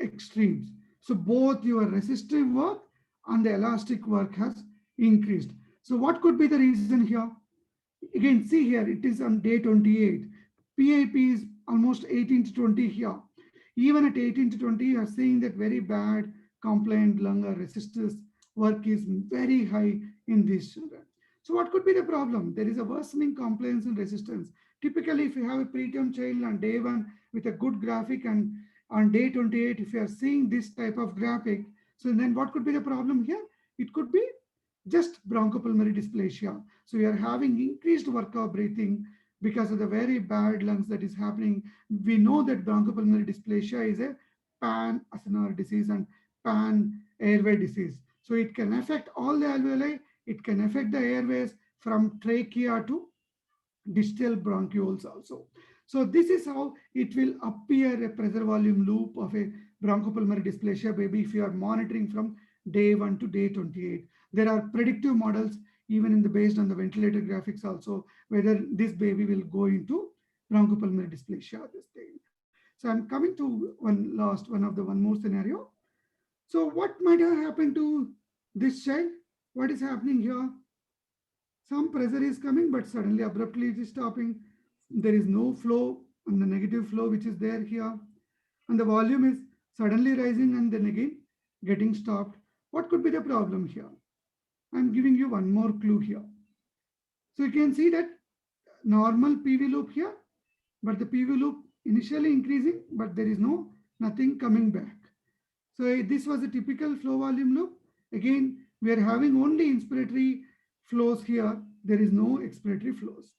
extremes. So both your resistive work and the elastic work has increased. So what could be the reason here? Again, see here, it is on day 28. PAP is almost 18 to 20 here. Even at 18 to 20, you are seeing that very bad compliant lung or resistance work is very high in these children. So what could be the problem? There is a worsening compliance and resistance. Typically, if you have a preterm child on day one with a good graphic, and on day 28, if you are seeing this type of graphic, so then what could be the problem here? It could be just bronchopulmonary dysplasia. So you are having increased work of breathing because of the very bad lungs that is happening. We know that bronchopulmonary dysplasia is a pan-asthenic disease and pan-airway disease. So it can affect all the alveoli. It can affect the airways from trachea to distal bronchioles also. So this is how it will appear a pressure volume loop of a bronchopulmonary dysplasia baby if you are monitoring from day 1 to day 28. There are predictive models even in the based on the ventilator graphics also, whether this baby will go into bronchopulmonary dysplasia this thing. So I'm coming to one more scenario. So what might have happened to this child? What is happening here? Some pressure is coming, but suddenly abruptly it is stopping. There is no flow, and the negative flow which is there here. And the volume is suddenly rising and then again getting stopped. What could be the problem here? I'm giving you one more clue here. So you can see that normal PV loop here, but the PV loop initially increasing, but there is nothing coming back. So this was a typical flow volume loop. Again, we are having only inspiratory flows here. There is no expiratory flows.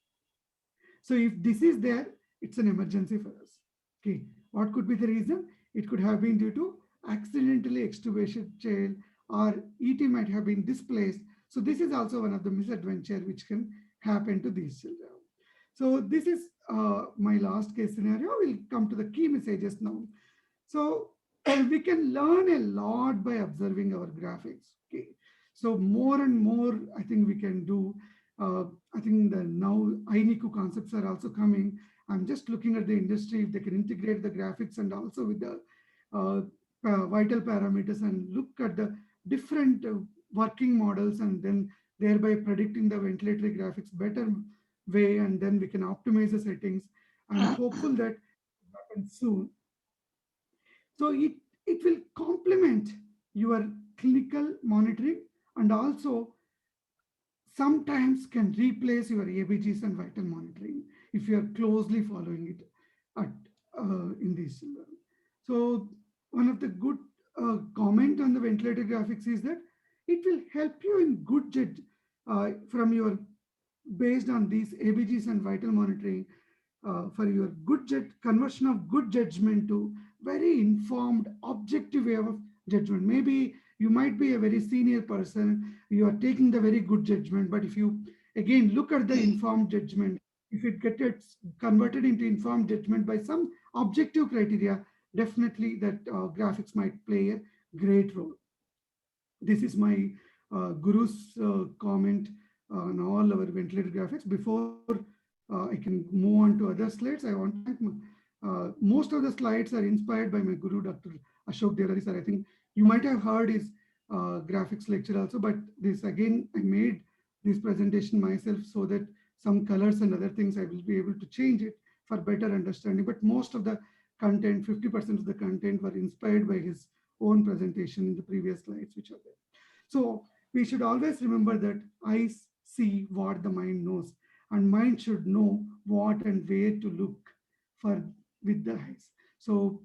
So if this is there, it's an emergency for us. Okay, what could be the reason? It could have been due to accidentally extubated child, or ET might have been displaced. So this is also one of the misadventure which can happen to these children. So this is my last case scenario. We'll come to the key messages now. So we can learn a lot by observing our graphics. Okay, so more and more I think we can do. I think that now iNICU concepts are also coming. I'm just looking at the industry if they can integrate the graphics and also with the vital parameters and look at the different working models and then thereby predicting the ventilatory graphics better way, and then we can optimize the settings. I'm hopeful that happens soon. So it will complement your clinical monitoring and also sometimes can replace your ABGs and vital monitoring if you are closely following it in these children. So one of the good comment on the ventilator graphics is that it will help you in good judge from your based on these ABGs and vital monitoring for your conversion of good judgment to very informed, objective way of judgment. Maybe you might be a very senior person, you are taking the very good judgment, but if you again look at the informed judgment, if it gets converted into informed judgment by some objective criteria, definitely that graphics might play a great role. This is my guru's comment on all our ventilator graphics. Before I can move on to other slides, I want to thank most of the slides are inspired by my guru, Dr. Ashok Devdari sir. I think you might have heard his graphics lecture also, but this again, I made this presentation myself so that some colors and other things I will be able to change it for better understanding. But most of the content, 50% of the content were inspired by his own presentation in the previous slides which are there. So we should always remember that eyes see what the mind knows, and mind should know what and where to look for with the eyes. So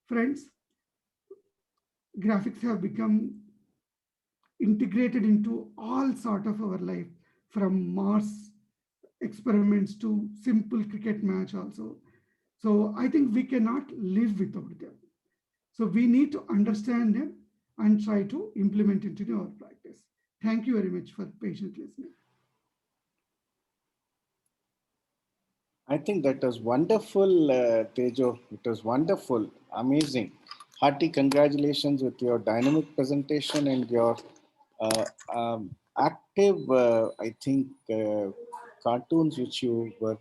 friends, graphics have become integrated into all sort of our life, from Mars experiments to simple cricket match also. So I think we cannot live without them. So we need to understand them and try to implement it into our practice. Thank you very much for patient listening. I think that was wonderful, Tejo. It was wonderful, amazing. Hearty congratulations with your dynamic presentation and your active, I think, cartoons which you were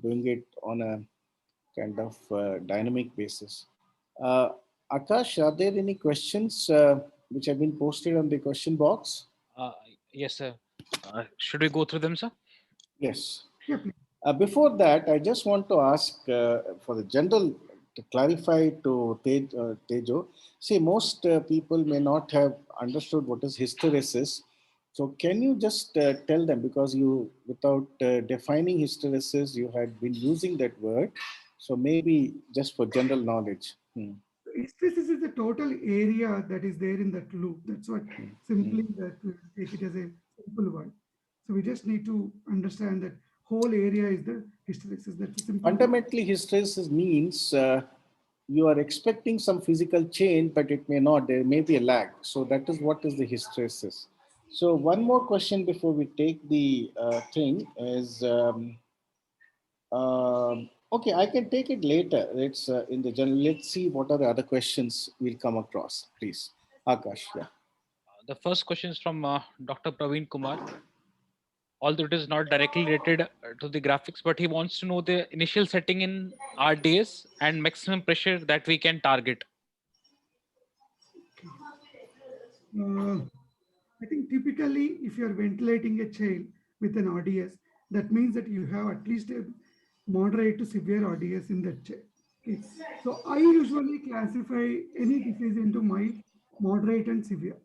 doing it on a kind of dynamic basis. Akash, are there any questions which have been posted on the question box? Yes, sir. Should we go through them, sir? Yes. Yeah, please. Before that, I just want to ask for the general, to clarify to Tejo. See, most people may not have understood what is hysteresis. So can you just tell them, because you, without defining hysteresis, you had been using that word. So maybe just for general knowledge. Hysteresis is the total area that is there in that loop. That's what simply that we take it as a simple word. So we just need to understand that whole area is the hysteresis. That's a simple word. Fundamentally, hysteresis means you are expecting some physical change, but it may not. There may be a lag. So that is what is the hysteresis. So one more question before we take the thing is, okay, I can take it later. It's in the general. Let's see what are the other questions we'll come across, please. Akash, yeah. The first question is from Dr. Praveen Kumar. Although it is not directly related to the graphics, but he wants to know the initial setting in RDS and maximum pressure that we can target. I think typically if you're ventilating a child with an RDS, that means that you have at least a moderate to severe RDS in that child. Okay. So I usually classify any disease into mild, moderate, and severe.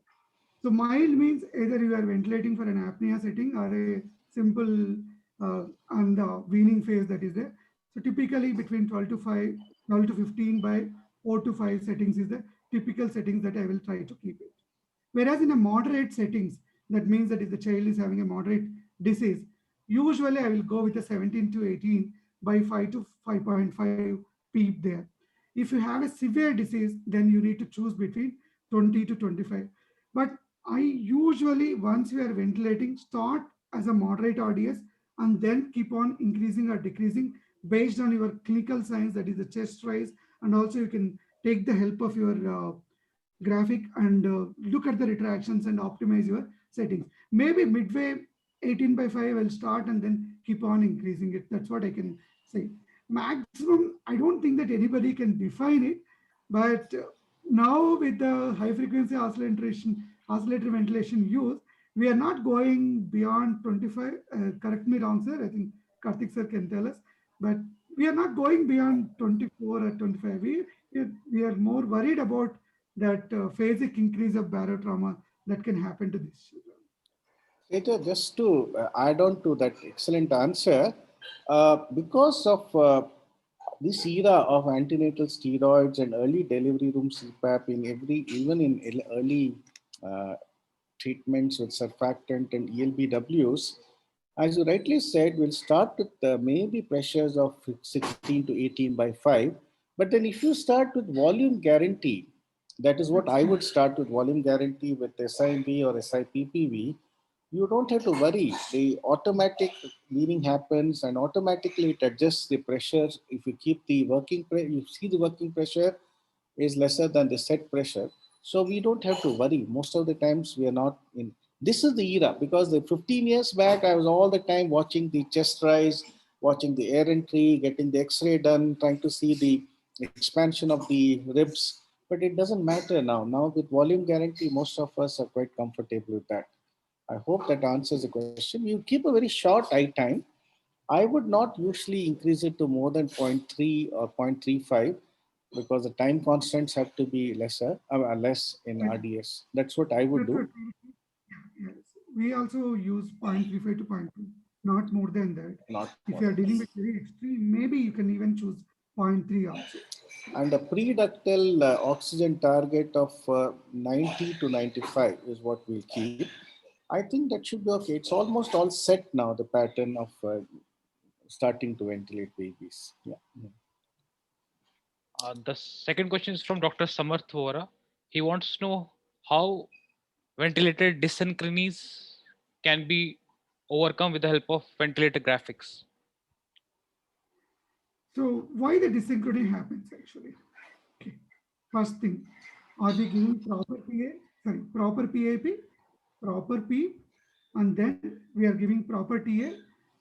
So mild means either you are ventilating for an apnea setting or a simple and the weaning phase that is there. So typically between 12 to 15 by 4 to 5 settings is the typical settings that I will try to keep it. Whereas in a moderate settings, that means that if the child is having a moderate disease, usually I will go with a 17 to 18 by 5 to 5.5 PEEP there. If you have a severe disease, then you need to choose between 20 to 25. But I usually, once we are ventilating, start as a moderate RDS and then keep on increasing or decreasing based on your clinical signs, that is the chest rise, and also you can take the help of your graphic and look at the retractions and optimize your settings. Maybe midway 18 by 5 I'll start and then keep on increasing it. That's what I can say. Maximum, I don't think that anybody can define it, but now with the high frequency oscillator ventilation use, we are not going beyond 25. Correct me wrong, sir. I think Karthik sir can tell us, but we are not going beyond 24 or 25. We are more worried about that phasic increase of barotrauma that can happen to these children. Peter, just to add on to that excellent answer, because of This era of antenatal steroids and early delivery room CPAP in even in early uh, treatments with surfactant and ELBWs, as you rightly said, will start with maybe pressures of 16 to 18 by 5. But then if you start with volume guarantee, that is what I would start with, volume guarantee with SIB or SIPPV, you don't have to worry. The automatic weaning happens and automatically it adjusts the pressure. If you keep the you see the working pressure is lesser than the set pressure. So we don't have to worry. Most of the times we are not in. This is the era because the 15 years back, I was all the time watching the chest rise, watching the air entry, getting the X-ray done, trying to see the expansion of the ribs. But it doesn't matter now. Now with volume guarantee, most of us are quite comfortable with that. I hope that answers the question. You keep a very short eye time. I would not usually increase it to more than zero point 0.3 or 0.35 because the time constants have to be less in Yeah, RDS. That's what I would that's what do. yes. We also use 0.35 to zero point 0.2, not more than that. Not If more you are than dealing this. with very extreme, maybe you can even choose zero point 0.3 also. And the pre-ductal oxygen target of 90 to 95 is what we'll keep. I think that should be okay. It's almost all set now, the pattern of starting to ventilate babies. Yeah. The second question is from Dr. Samarth Vora. He wants to know how ventilated dysynchronies can be overcome with the help of ventilator graphics. So why the dysynchrony happens actually? Okay. First thing, are we giving proper proper PAP, proper P, and then we are giving proper TA,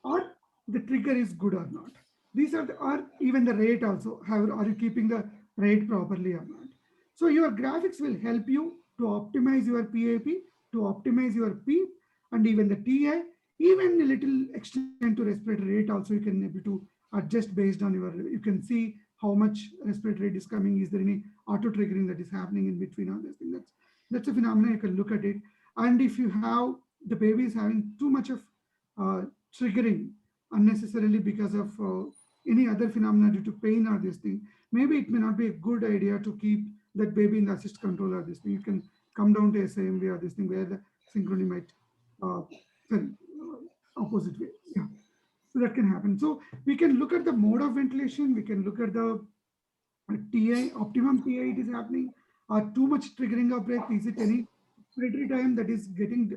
or the trigger is good or not? These are or even the rate also. Are you keeping the rate properly or not? So your graphics will help you to optimize your PAP, to optimize your P, and even the TA, even a little extent to respiratory rate also you can able to adjust based on your, you can see how much respiratory rate is coming. Is there any auto triggering that is happening in between all this thing? That's a phenomenon. You can look at it. And if you have the baby is having too much of triggering unnecessarily because of any other phenomena due to pain or this thing, maybe it may not be a good idea to keep that baby in the assist control or this thing. You can come down to SIMV or this thing where the synchrony might, uh, sorry, opposite way. Yeah. So that can happen. So we can look at the mode of ventilation. We can look at the TI, optimum TI it is happening, or too much triggering of breath. Is it any respiratory time that is getting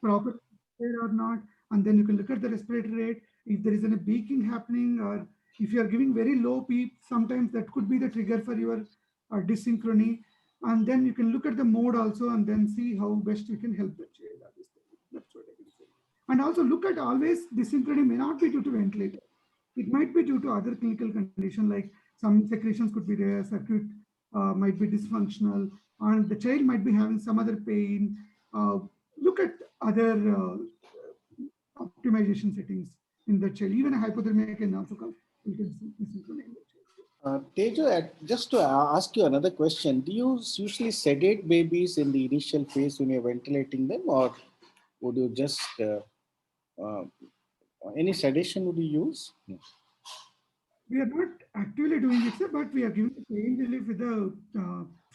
proper or not? And then you can look at the respiratory rate. If there is any beaking happening, or if you are giving very low PEEP, sometimes that could be the trigger for your dysynchrony. And then you can look at the mode also and then see how best you can help the child. That's what I can say. And also look at always dysynchrony may not be due to ventilator. It might be due to other clinical condition like some secretions could be there, circuit might be dysfunctional, and the child might be having some other pain. Look at other optimization settings in the child. Even a hypothermia can also come. You can synchronize the child. Tejo, just to ask you another question, do you usually sedate babies in the initial phase when you're ventilating them, or would you just uh, any sedation would you use? We are not actively doing it, sir, but we are giving pain relief with the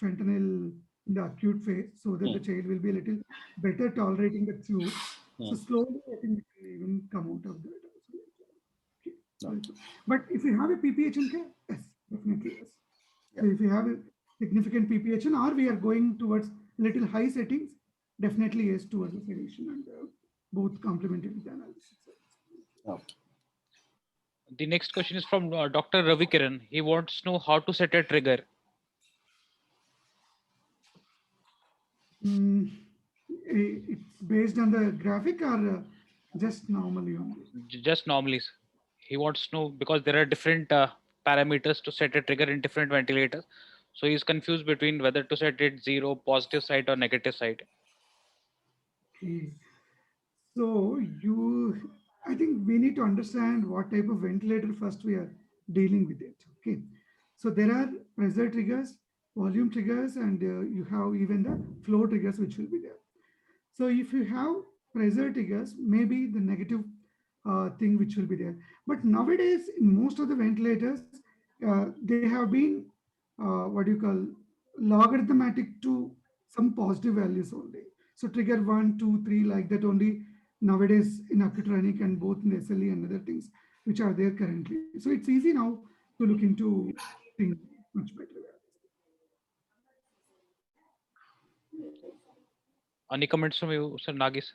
fentanyl in the acute phase so that the child will be a little better tolerating the tube. So slowly, I think we can even come out of that. Okay. Okay. But if you have a PPHNK, yes, definitely yes. Yeah. So if you have a significant PPHN or we are going towards little high settings, definitely yes towards the sedation and both complemented with the analysis. Okay. The next question is from Dr. Ravi Kiran. He wants to know how to set a trigger. It's based on the graphic or just normally only? Just normally. He wants to know because there are different parameters to set a trigger in different ventilators. So he's confused between whether to set it 0, positive side or negative side. Okay. So I think we need to understand what type of ventilator first we are dealing with it. Okay. So there are pressure triggers, volume triggers, and you have even the flow triggers which will be there. So if you have pressure triggers, maybe the negative thing which will be there. But nowadays, in most of the ventilators, they have been what do you call logarithmic to some positive values only. So trigger 1, 2, 3 like that only nowadays in Accutronic and both in the SLE and other things which are there currently. So it's easy now to look into things much better. Any comments from you, Sir Nagis?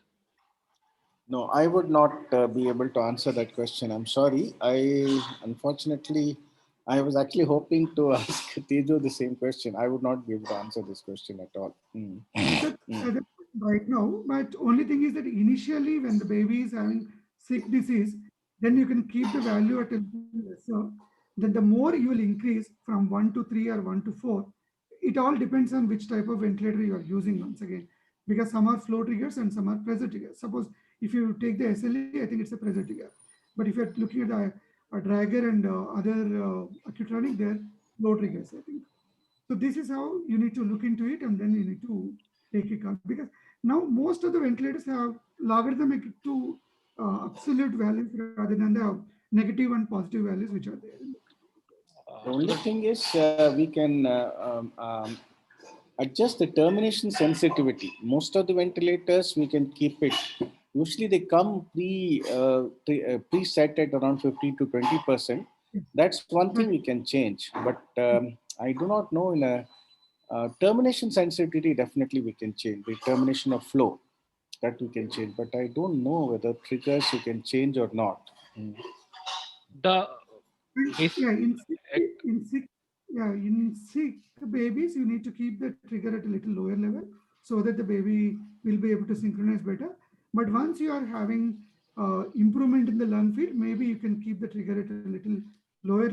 No, I would not be able to answer that question. I'm sorry. Unfortunately, I was actually hoping to ask Tejo the same question. I would not be able to answer this question at all. That's right now, but only thing is that initially when the baby is having sick disease, then you can keep the value at a little lesser. Then the more you will increase from 1 to 3 or 1 to 4. It all depends on which type of ventilator you are using once again, because some are flow triggers and some are pressure triggers. Suppose if you take the SLE, I think it's a pressure trigger. But if you're looking at a Drager and other Accutronic, they're flow triggers, I think. So this is how you need to look into it, and then you need to take a call, because now most of the ventilators have logarithmic to absolute values rather than the negative and positive values which are there. The only thing is we can adjust the termination sensitivity. Most of the ventilators we can keep it. Usually they come preset at around 15 to 20%. That's one thing we can change. But I do not know in a termination sensitivity. Definitely we can change the termination of flow. That we can change. But I don't know whether triggers you can change or not. The base, Yeah, in sick babies, you need to keep the trigger at a little lower level so that the baby will be able to synchronize better. But once you are having improvement in the lung field, maybe you can keep the trigger at a little lower,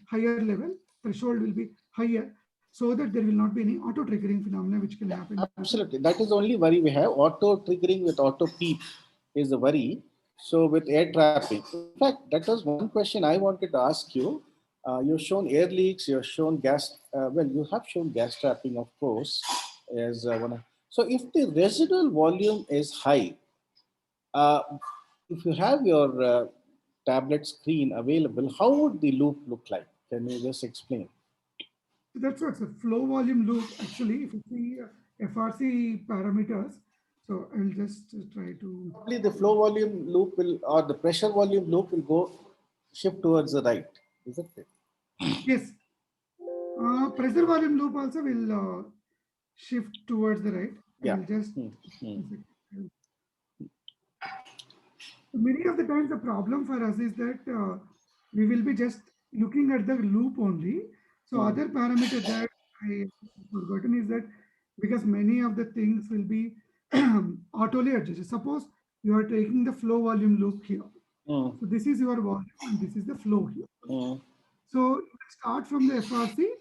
higher level. Threshold will be higher, so that there will not be any auto triggering phenomena which can happen. Absolutely, that is the only worry we have. Auto triggering with auto peep is the worry. So with air trapping, in fact, that was one question I wanted to ask you. You've shown air leaks, you've shown gas. Well, you have shown gas trapping, of course, as one. So if the residual volume is high, uh, if you have your tablet screen available, how would the loop look like? Can you just explain? So that's what's a flow volume loop. Actually, if you see FRC parameters, so I'll just try to. Probably the flow volume loop will, or the pressure volume loop will go shift towards the right, isn't it? Yes, pressure volume loop also will shift towards the right. I Yeah. will just. Hmm. Many of the times, the problem for us is that we will be just looking at the loop only. So other parameter that I forgotten is that because many of the things will be autoly adjusted. Suppose you are taking the flow volume loop here. So this is your volume and this is the flow here. So you start from the FRC,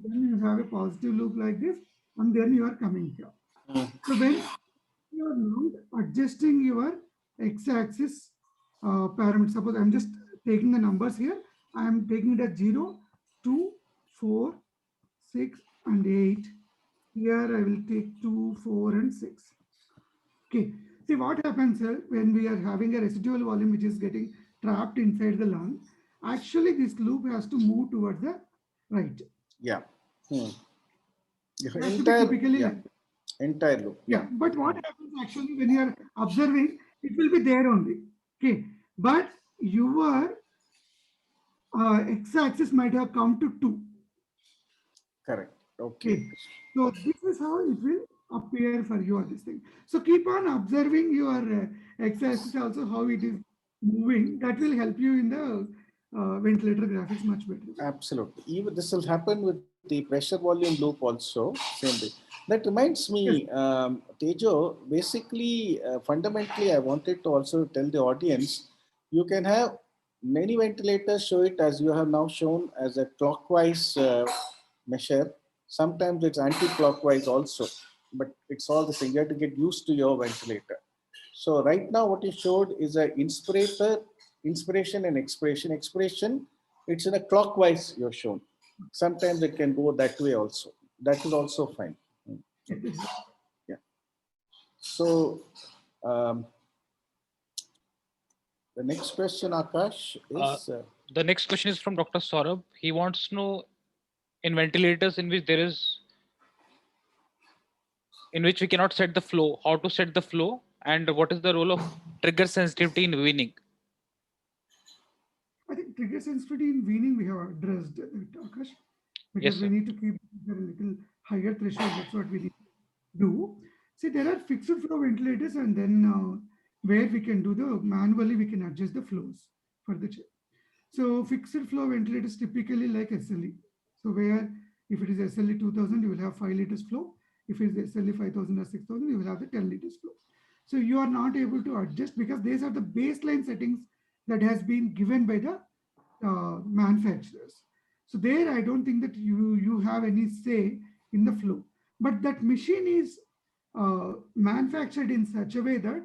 then you have a positive loop like this, and then you are coming here. So when you are not adjusting your x-axis parameter, suppose I'm just taking the numbers here. I am taking it as 0, 2, 4, 6, and 8. Here I will take 2, 4, and 6. Okay. See what happens here when we are having a residual volume which is getting trapped inside the lung. Actually, this loop has to move towards the right. Yeah. Entire, typically yeah. like Entire loop. Yeah, but what happens actually when you are observing, it will be there only. Okay, but your x-axis might have come to 2. Correct. Okay. So this is how it will appear for you on this thing. So keep on observing your x-axis also how it is moving. That will help you in the ventilator graphics much better. Absolutely. Even this will happen with the pressure volume loop also. Same way. That reminds me, Tejo, basically, fundamentally, I wanted to also tell the audience, you can have many ventilators show it as you have now shown as a clockwise measure. Sometimes it's anti-clockwise also, but it's all the same. You have to get used to your ventilator. So right now what you showed is an inspiration and expiration. Expiration, it's in a clockwise you're shown. Sometimes it can go that way also. That is also fine. Yeah. So The next question, Akash, is The next question is from Dr. Saurabh. He wants to know, in ventilators in which we cannot set the flow, how to set the flow, and what is the role of trigger sensitivity in weaning? I think trigger sensitivity in weaning we have addressed, Akash, because Yes, we sir. need to keep a little higher threshold. That's what we need to do. See, there are fixed flow ventilators, and then where we can do the manually, we can adjust the flows for the chair. So fixed flow ventilators typically like SLE. So where if it is SLE 2000, you will have 5 liters flow. If it is SLE 5000 or 6000, you will have the 10 liters flow. So you are not able to adjust because these are the baseline settings that has been given by the manufacturers. So there, I don't think that you have any say in the flow. But that machine is manufactured in such a way that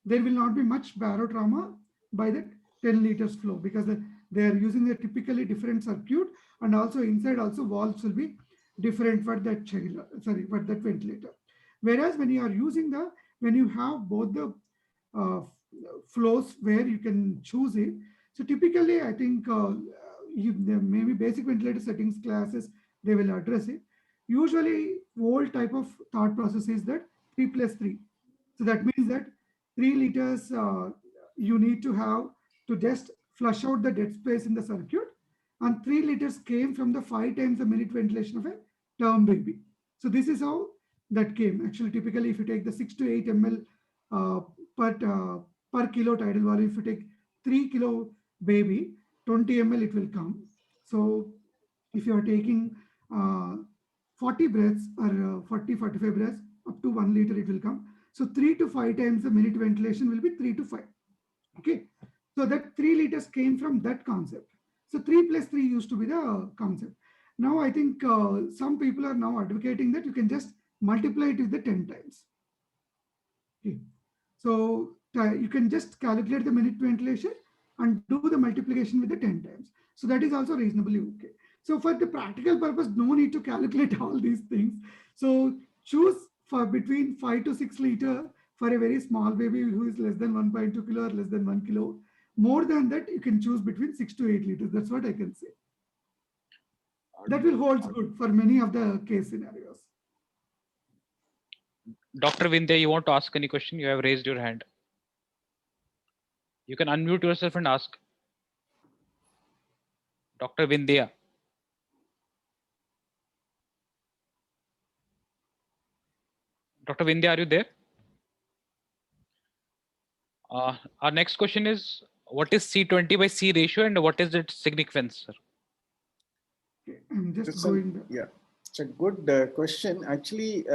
there will not be much barotrauma by the 10 liters flow because they are using a typically different circuit, and also inside also valves will be different for that for that ventilator. Whereas when you are using when you have both the uh, flows where you can choose it. So typically, I think there may be basic ventilator settings classes, they will address it. Usually, old type of thought process is that 3 plus 3. So that means that 3 liters you need to have to just flush out the dead space in the circuit, and 3 liters came from the 5 times a minute ventilation of a term baby. So this is how that came. Actually, typically, if you take the 6 to 8 ml uh, per kilo tidal volume, if you take 3 kilo baby, 20 ml it will come. So if you are taking 40 breaths or 45 breaths, up to 1 liter it will come. So 3 to 5 times the minute ventilation will be 3 to 5. Okay. So that 3 liters came from that concept. So 3 plus 3 used to be the concept. Now I think some people are now advocating that you can just multiply it with the 10 times. Okay. So you can just calculate the minute ventilation and do the multiplication with the 10 times. So that is also reasonably okay. So for the practical purpose, no need to calculate all these things. So choose for between 5 to 6 liter for a very small baby who is less than 1.2 kilo or less than 1 kilo. More than that, you can choose between 6 to 8 liters. That's what I can say. That will hold good for many of the case scenarios. Dr. Vindya, you want to ask any question? You have raised your hand. You can unmute yourself and ask. Dr. Vindya. Dr. Vindya, are you there? Our next question is, what is C20 by C ratio and what is its significance, sir? Okay, I'm just it's going back. Yeah, it's a good question. Actually,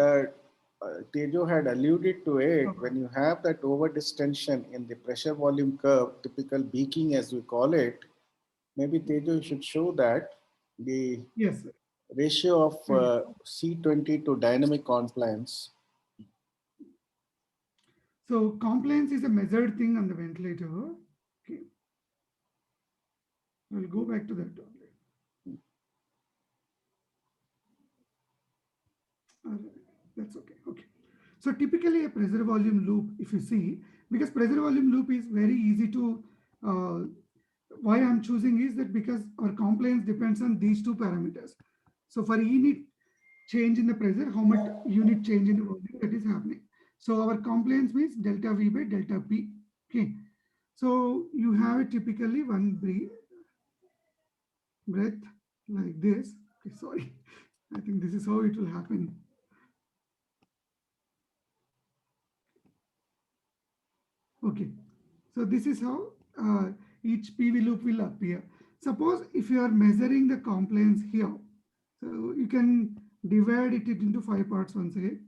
Tejo had alluded to it. When you have that over distension in the pressure volume curve, typical beaking as we call it, maybe Tejo should show that the Yes, sir. ratio of C20 to dynamic compliance. So compliance is a measured thing on the ventilator. Okay. We'll go back to that only. That's okay. Okay. So typically a pressure volume loop, if you see, because pressure volume loop is very easy to, why I'm choosing is that because our compliance depends on these two parameters. So for unit change in the pressure, how much unit change in the volume that is happening. So our compliance means delta V by delta P. Okay. So you have it typically one breath like this. Okay, sorry. I think this is how it will happen. Okay, so this is how each PV loop will appear. Suppose if you are measuring the compliance here, so you can divide it into 5 parts once again.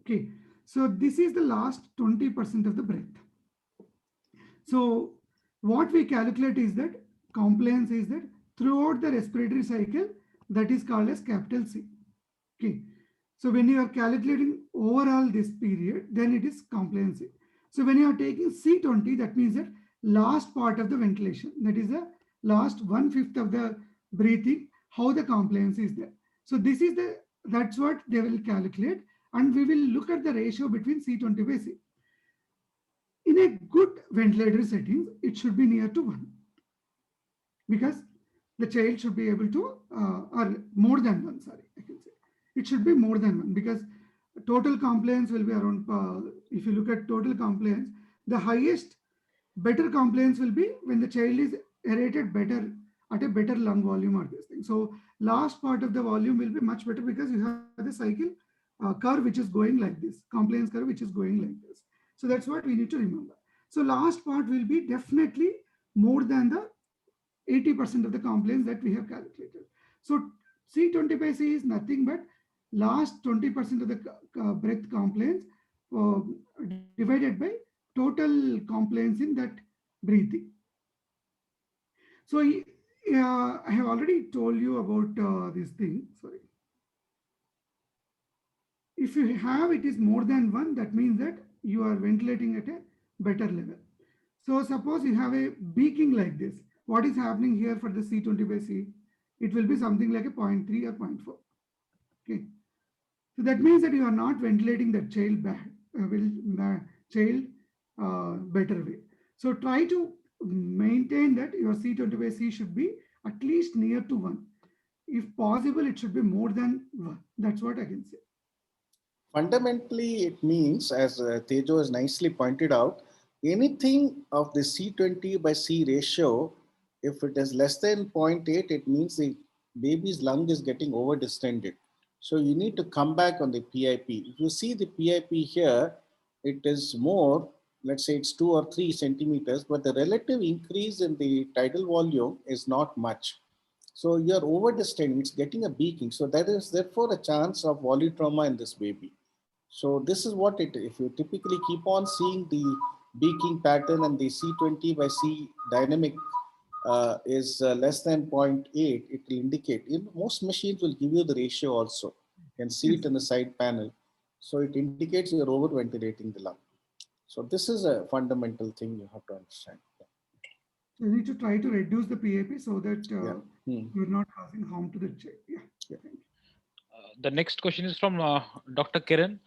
Okay, so this is the last 20% of the breath. So what we calculate is that compliance is that throughout the respiratory cycle, that is called as capital C. Okay, so when you are calculating overall this period, then it is compliance. So when you are taking C20, that means that last part of the ventilation, that is the last 1/5 of the breathing, how the compliance is there. So this is the that's what they will calculate. And we will look at the ratio between C20 by C. In a good ventilator settings, it should be near to 1 because the child should be able to, or more than 1, sorry, I can say. It should be more than 1 because total compliance will be around, if you look at total compliance, the highest, better compliance will be when the child is aerated better at a better lung volume or this thing. So last part of the volume will be much better because you have the cycle curve which is going like this, compliance curve which is going like this. So that's what we need to remember. So last part will be definitely more than the 80% of the compliance that we have calculated. So C20 by C is nothing but last 20% of the breath compliance uh, divided by total compliance in that breathing. So I have already told you about this thing. Sorry. If you have it is more than 1, that means that you are ventilating at a better level. So suppose you have a beaking like this. What is happening here for the C20 by C? It will be something like a 0.3 or 0.4. Okay. So that means that you are not ventilating the child child better way. So try to maintain that your C20 by C should be at least near to 1. If possible, it should be more than 1. That's what I can say. Fundamentally, it means, as Tejo has nicely pointed out, anything of the C20 by C ratio, if it is less than 0.8, it means the baby's lung is getting over distended. So you need to come back on the PIP. If you see the PIP here, it is more, let's say it's 2 or 3 centimeters, but the relative increase in the tidal volume is not much. So you're over distending, it's getting a beaking. So that is therefore a chance of polytrauma in this baby. So this is what it, if you typically keep on seeing the beaking pattern and the C20 by C dynamic is less than 0.8, it will indicate. Most machines will give you the ratio also. You can see it in the side panel. So it indicates you're over ventilating the lung. So this is a fundamental thing you have to understand. So you need to try to reduce the PAP so that you're not causing harm to the child. Yeah. The next question is from Dr. Kiran.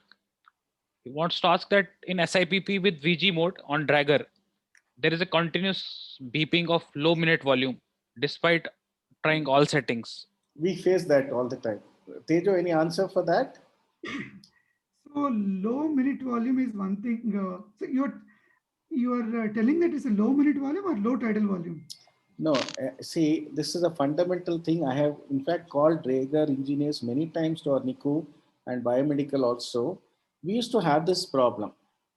He wants to ask that in SIPP with VG mode on Dragger, there is a continuous beeping of low minute volume despite trying all settings. We face that all the time. Tejo, any answer for that? So low minute volume is one thing. So you are telling that it's a low minute volume or low tidal volume? No, see, this is a fundamental thing. I have in fact called Draeger engineers many times to our NICU and biomedical also. We used to have this problem.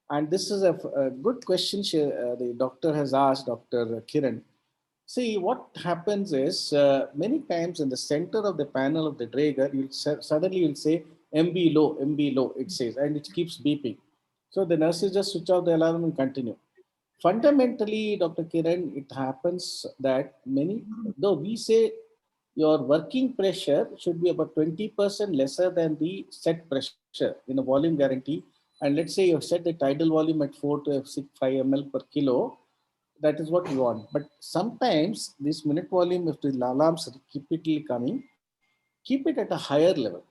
And this is a good question the doctor has asked, Dr. Kiran. See, what happens is many times in the center of the panel of the Draeger, suddenly you'll say MB low, it says, and it keeps beeping. So the nurses just switch off the alarm and continue. Fundamentally, Dr. Kiran, it happens that though we say your working pressure should be about 20% lesser than the set pressure in a volume guarantee. And let's say you've set the tidal volume at 4 to 5 ml per kilo. That is what you want. But sometimes this minute volume, if the alarms repeatedly coming, keep it at a higher level.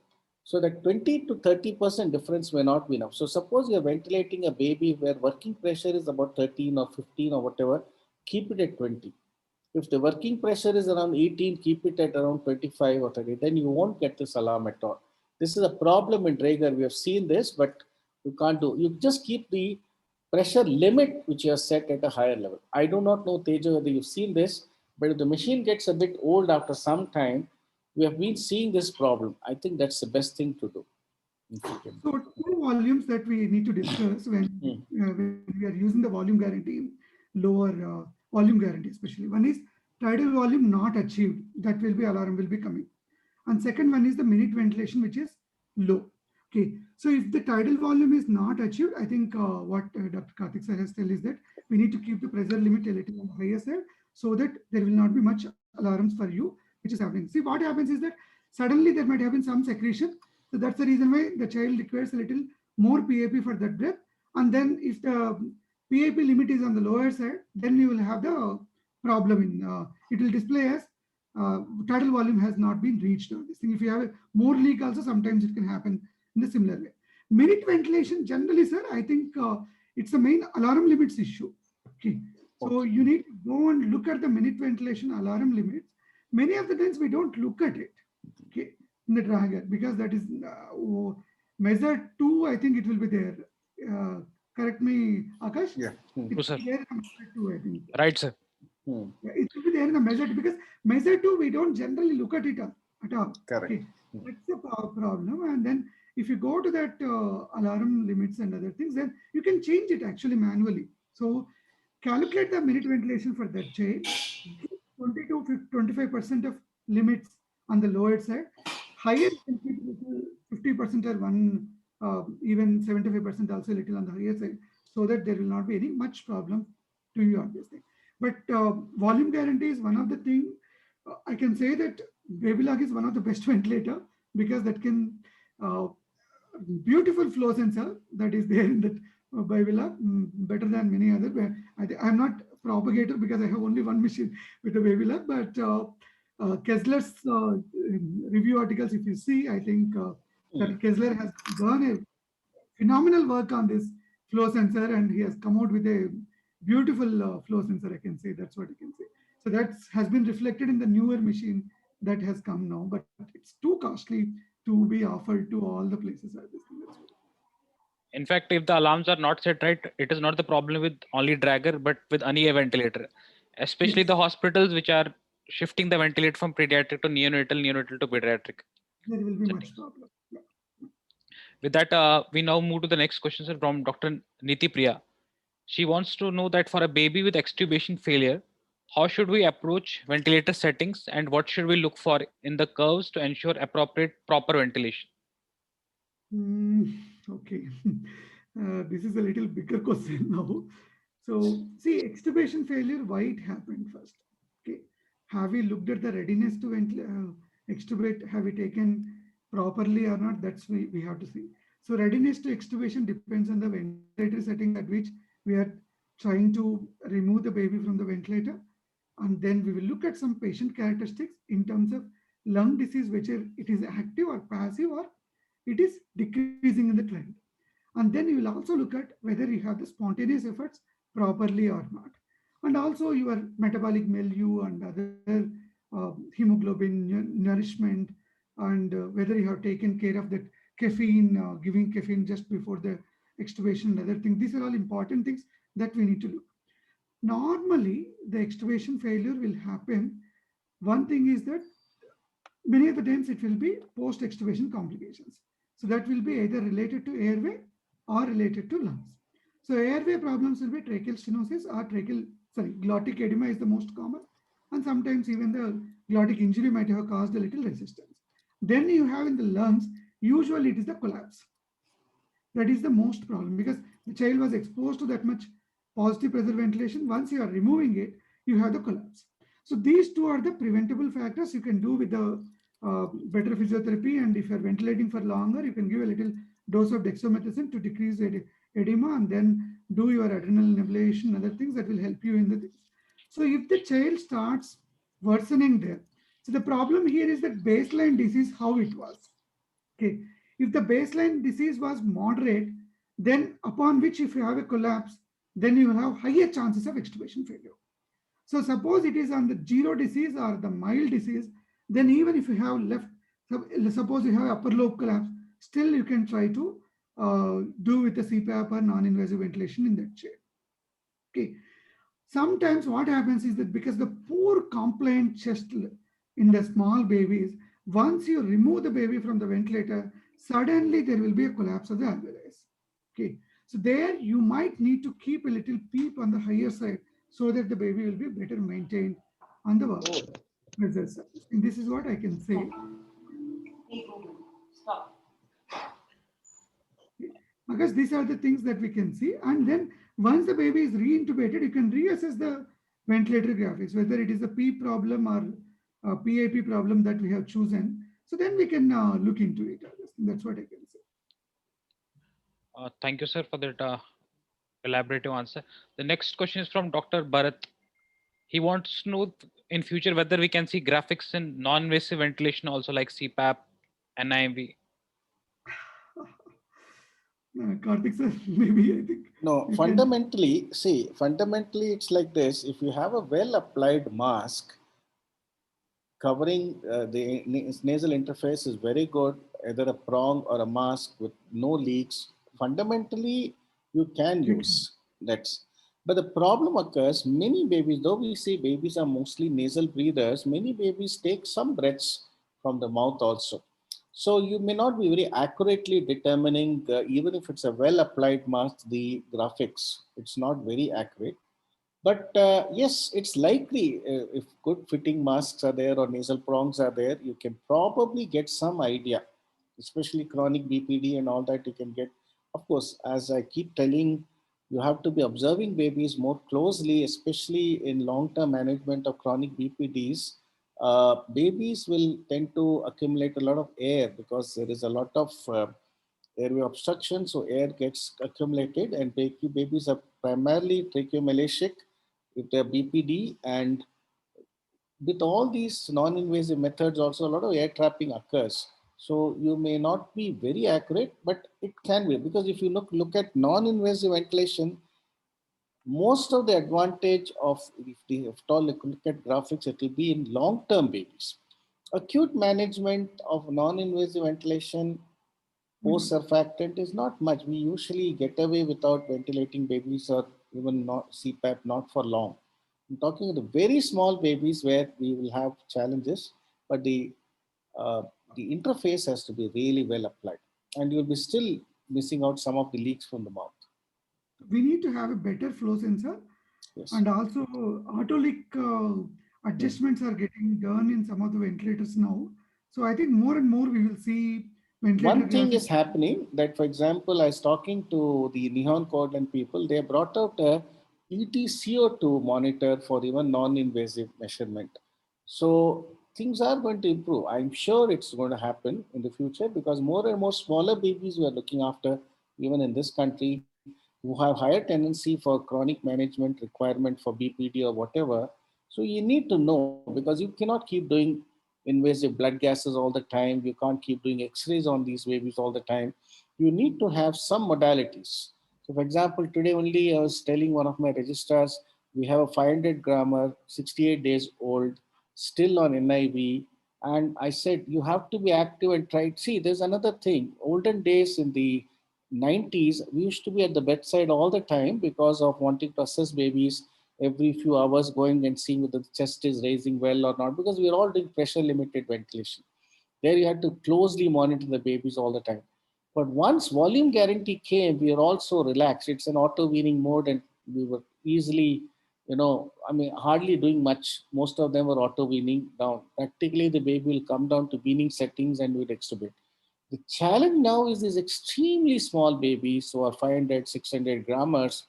So that 20 to 30% difference may not be enough. So suppose you're ventilating a baby where working pressure is about 13 or 15 or whatever, keep it at 20. If the working pressure is around 18, keep it at around 25 or 30. Then you won't get this alarm at all. This is a problem in Draeger. We have seen this, but you can't do. You just keep the pressure limit which you have set at a higher level. I do not know, Tejo, whether you've seen this, but if the machine gets a bit old after some time, we have been seeing this problem. I think that's the best thing to do. So two volumes that we need to discuss when we are using the volume guarantee, lower volume guarantee especially. One is tidal volume not achieved. That will be alarm will be coming. And second one is the minute ventilation, which is low. Okay. So if the tidal volume is not achieved, I think what Dr. Karthik sir has told is that we need to keep the pressure limit a little on the higher side so that there will not be much alarms for you, which is happening. See, what happens is that suddenly there might have been some secretion. So that's the reason why the child requires a little more PAP for that breath. And then if the PAP limit is on the lower side, then you will have the problem in, it will display as tidal volume has not been reached on this thing. If you have more leak also, sometimes it can happen in a similar way. Minute ventilation, generally, sir, I think it's the main alarm limits issue. Okay. So you need to go and look at the minute ventilation alarm limits. Many of the times we don't look at it, okay, in the dragger, because that is measure 2, I think it will be there. Correct me, Akash? Yeah. It will sir. be there in the measure 2, I think. Right, sir. Yeah, it will be there in the measure 2, because measure 2, we don't generally look at it at all. Correct. Okay. That's the problem. And then if you go to that alarm limits and other things, then you can change it actually manually. So calculate the minute ventilation for that child. 20 to 25% of limits on the lower side. Higher, 50% or even 75% also little on the higher side, so that there will not be any much problem to you on this thing. But volume guarantee is one of the thing. I can say that Babylog is one of the best ventilator, because that can beautiful flow sensor that is there in that Babylog, better than many other. I'm not propagator because I have only one machine with the Babylog, but Kessler's review articles, if you see, I think that Kessler has done a phenomenal work on this flow sensor, and he has come out with a beautiful flow sensor. I can say that's what I can say. So that has been reflected in the newer machine that has come now, but it's too costly to be offered to all the places at this thing. That's what. In fact, if the alarms are not set right, it is not the problem with only dragger, but with any ventilator, especially Yes. the hospitals which are shifting the ventilator from pediatric to neonatal, neonatal to pediatric. There will be much settings. problem. Yeah. With that, we now move to the next question, sir, from Dr. Niti Priya. She wants to know that for a baby with extubation failure, how should we approach ventilator settings and what should we look for in the curves to ensure appropriate proper ventilation? Okay. This is a little bigger question now. So, see, extubation failure, why it happened first? Okay. Have we looked at the readiness to extubate? Have we taken properly or not? That's we have to see. So, readiness to extubation depends on the ventilator setting at which we are trying to remove the baby from the ventilator. And then we will look at some patient characteristics in terms of lung disease, whether it is active or passive, or it is decreasing in the trend. And then you will also look at whether you have the spontaneous efforts properly or not. And also your metabolic milieu and other hemoglobin nourishment, and whether you have taken care of that caffeine, giving caffeine just before the extubation and other things. These are all important things that we need to look. Normally, the extubation failure will happen. One thing is that many of the times it will be post-extubation complications. So that will be either related to airway or related to lungs. So airway problems will be tracheal stenosis or glottic edema is the most common. And sometimes even the glottic injury might have caused a little resistance. Then you have in the lungs, usually it is the collapse. That is the most problem, because the child was exposed to that much positive pressure ventilation. Once you are removing it, you have the collapse. So these two are the preventable factors you can do with the better physiotherapy. And if you're ventilating for longer, you can give a little dose of dexamethasone to decrease edema, and then do your adrenal nebulizer, other things that will help you in the things. So if the child starts worsening there, so the problem here is that baseline disease, how it was. Okay, if the baseline disease was moderate, then upon which if you have a collapse, then you will have higher chances of extubation failure. So suppose it is on the zero disease or the mild disease, then even if you have left, suppose you have upper lobe collapse, still you can try to do with the CPAP or non-invasive ventilation in that chair. Okay. Sometimes what happens is that because the poor compliant chest in the small babies, once you remove the baby from the ventilator, suddenly there will be a collapse of the alveolus. Okay. So there you might need to keep a little peep on the higher side so that the baby will be better maintained on the pressure side. And this is what I can say. Stop. Because these are the things that we can see. And then once the baby is re-intubated, you can reassess the ventilator graphics, whether it is a P problem or a PIP problem that we have chosen. So then we can look into it. That's what I can say. Thank you, sir, for that elaborative answer. The next question is from Dr. Bharat. He wants to know in future whether we can see graphics in non-invasive ventilation also, like CPAP, NIV? Karthik sir, maybe I think No, you can. fundamentally, it's like this. If you have a well applied mask, covering the nasal interface is very good, either a prong or a mask with no leaks. Fundamentally, you can You can. use that. But the problem occurs, many babies, though we say babies are mostly nasal breathers, many babies take some breaths from the mouth also. So you may not be very accurately determining, even if it's a well applied mask, the graphics. It's not very accurate. But yes, it's likely if good fitting masks are there or nasal prongs are there, you can probably get some idea, especially chronic BPD and all that you can get. Of course, as I keep telling, you have to be observing babies more closely, especially in long-term management of chronic BPDs. Babies will tend to accumulate a lot of air because there is a lot of airway obstruction, so air gets accumulated, and babies are primarily tracheomalacic if they're BPD, and with all these non-invasive methods also a lot of air trapping occurs. So you may not be very accurate, but it can be, because if you look at non-invasive ventilation, most of the advantage of, if at all look at graphics, it will be in long-term babies. Acute management of non-invasive ventilation post surfactant is not much. We usually get away without ventilating babies or even not CPAP, not for long. I'm talking about the very small babies where we will have challenges, but uh, the interface has to be really well applied, and you'll be still missing out some of the leaks from the mouth. We need to have a better flow sensor, Yes. and also auto leak Hmm. adjustments are getting done in some of the ventilators now. So I think more and more we will see ventilator One thing graphics. is happening that, for example, I was talking to the Nihon Cordon people. They brought out a ETCO2 monitor for even non-invasive measurement. So things are going to improve. I'm sure it's going to happen in the future, because more and more smaller babies we are looking after, even in this country, who have higher tendency for chronic management requirement for BPD or whatever. So you need to know, because you cannot keep doing invasive blood gases all the time. You can't keep doing x-rays on these babies all the time. You need to have some modalities. So for example, today only I was telling one of my registrars, we have a 500 grammer, 68 days old, still on NIV. And I said, you have to be active and try. See, there's another thing. Olden days in the 90s, we used to be at the bedside all the time because of wanting to assess babies every few hours, going and seeing whether the chest is raising well or not, because we are all doing pressure limited ventilation. There you had to closely monitor the babies all the time. But once volume guarantee came, we are also relaxed. It's an auto weaning mode, and we were easily, hardly doing much. Most of them were auto weaning down. Practically, the baby will come down to weaning settings and will extubate. The challenge now is these extremely small babies who are 500, 600 grammars.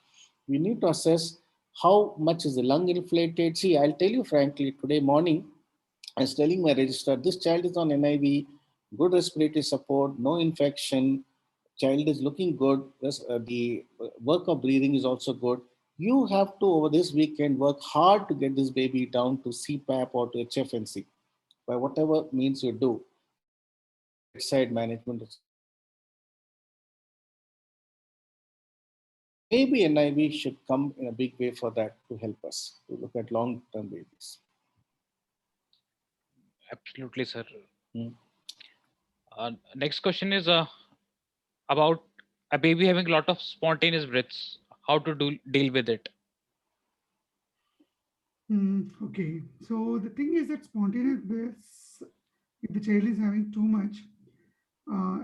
We need to assess how much is the lung inflated. See, I'll tell you frankly, today morning, I was telling my registrar, this child is on NIV, good respiratory support, no infection, child is looking good, the work of breathing is also good. You have to, over this weekend, work hard to get this baby down to CPAP or to HFNC by whatever means you do. Bedside management is maybe NIV should come in a big way for that, to help us to look at long-term babies. Absolutely, sir. Hmm. Next question is about a baby having a lot of spontaneous breaths. How to deal with it? Okay, so the thing is that spontaneous breaths, if the child is having too much, uh,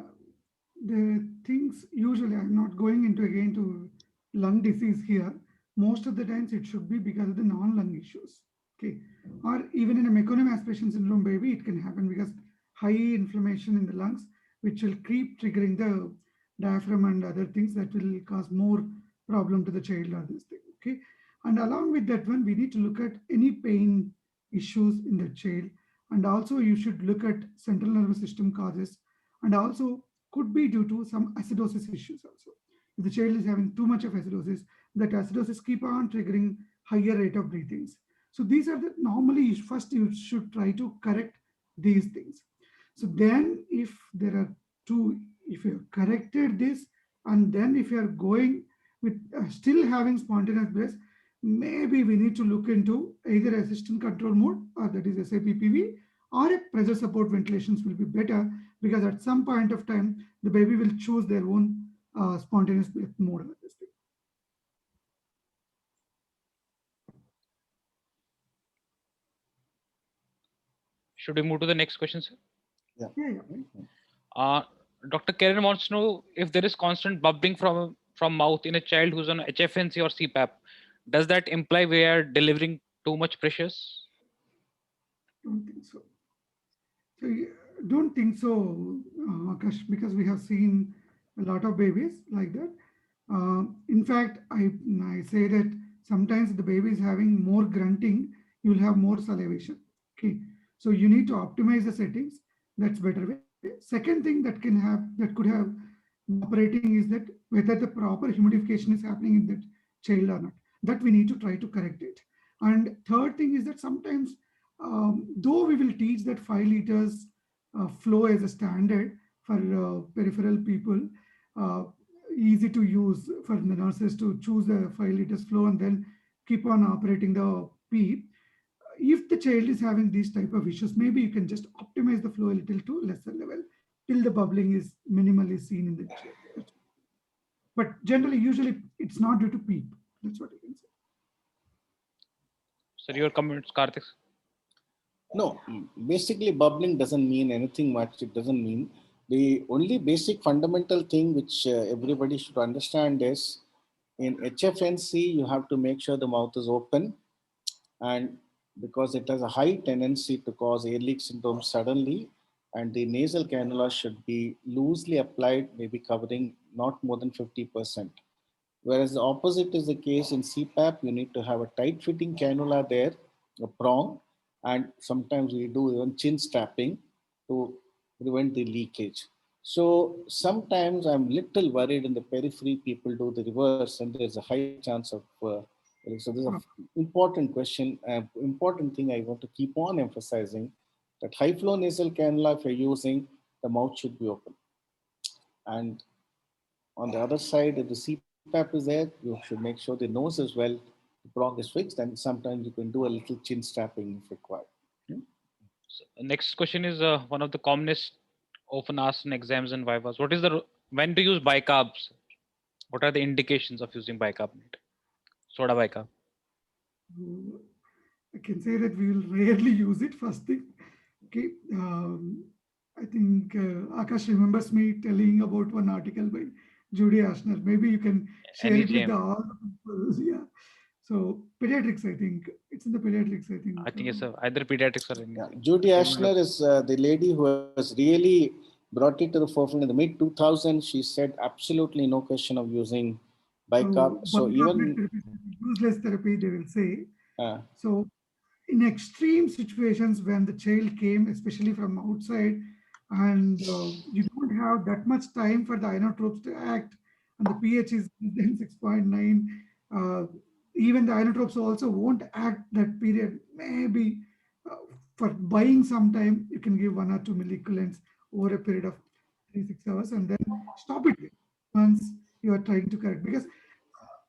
the things usually, I'm not going into again to lung disease here. Most of the times it should be because of the non-lung issues. Okay, or even in a meconium aspiration syndrome baby, it can happen because high inflammation in the lungs, which will keep triggering the diaphragm and other things that will cause more problem to the child or this thing. Okay, and along with that one, we need to look at any pain issues in the child, and also you should look at central nervous system causes, and also could be due to some acidosis issues also. If the child is having too much of acidosis, that acidosis keep on triggering higher rate of breathings. So these are the normally first you should try to correct these things. So then if there are two, if you have corrected this, and then if you are going with still having spontaneous breaths, maybe we need to look into either assistant control mode, or that is SAPPV, or a pressure support ventilations will be better, because at some point of time, the baby will choose their own spontaneous breath mode. Should we move to the next question, sir? Yeah. Dr. Karen wants to know if there is constant bubbling from mouth in a child who's on HFNC or CPAP. Does that imply we are delivering too much pressures? Don't think so. So don't think so, Akash, because we have seen a lot of babies like that. In fact, I say that sometimes the baby is having more grunting, you'll have more salivation. Okay, so you need to optimize the settings. That's better way. Second thing that could have operating is that whether the proper humidification is happening in that child or not. That we need to try to correct it. And third thing is that sometimes, though we will teach that 5 liters flow as a standard for peripheral people, easy to use for the nurses to choose the 5 liters flow and then keep on operating the PEEP. If the child is having these type of issues, maybe you can just optimize the flow a little to lesser level till the bubbling is minimally seen in the child. But generally, usually it's not due to PEEP. That's what I can say. Sir, your comments, Karthik? No, basically bubbling doesn't mean anything much. It doesn't mean. The only basic fundamental thing which everybody should understand is in HFNC, you have to make sure the mouth is open, and because it has a high tendency to cause air leak syndrome suddenly, and the nasal cannula should be loosely applied, maybe covering not more than 50%. Whereas the opposite is the case in CPAP, you need to have a tight fitting cannula there, a prong, and sometimes we do even chin strapping to prevent the leakage. So sometimes I'm little worried in the periphery, people do the reverse and there's a high chance of, so there's an important question, important thing I want to keep on emphasizing, that high flow nasal cannula, if you're using, the mouth should be open. And on the other side, if the CPAP is there, you should make sure the nose as well, the prong is fixed, and sometimes you can do a little chin strapping if required. So next question is one of the commonest often asked in exams and vivas. What is when to use bicarbs? What are the indications of using bicarbonate? Soda bicarb. I can say that we will rarely use it, first thing. Okay. I think Akash remembers me telling about one article by Judy Ashner. Maybe you can share it with all the people. Yeah. So pediatrics, I think it's in the pediatrics. I think it's either pediatrics or yeah. Judy Ashner is the lady who has really brought it to the forefront in the mid 2000s. She said absolutely no question of using bicarb. So even useless therapy, they will say. So in extreme situations when the child came, especially from outside, and you don't have that much time for the inotropes to act, and the pH is then 6.9, even the inotropes also won't act that period. Maybe for buying some time, you can give 1 or 2 milliequivalents over a period of 3-6 hours and then stop it once you are trying to correct. Because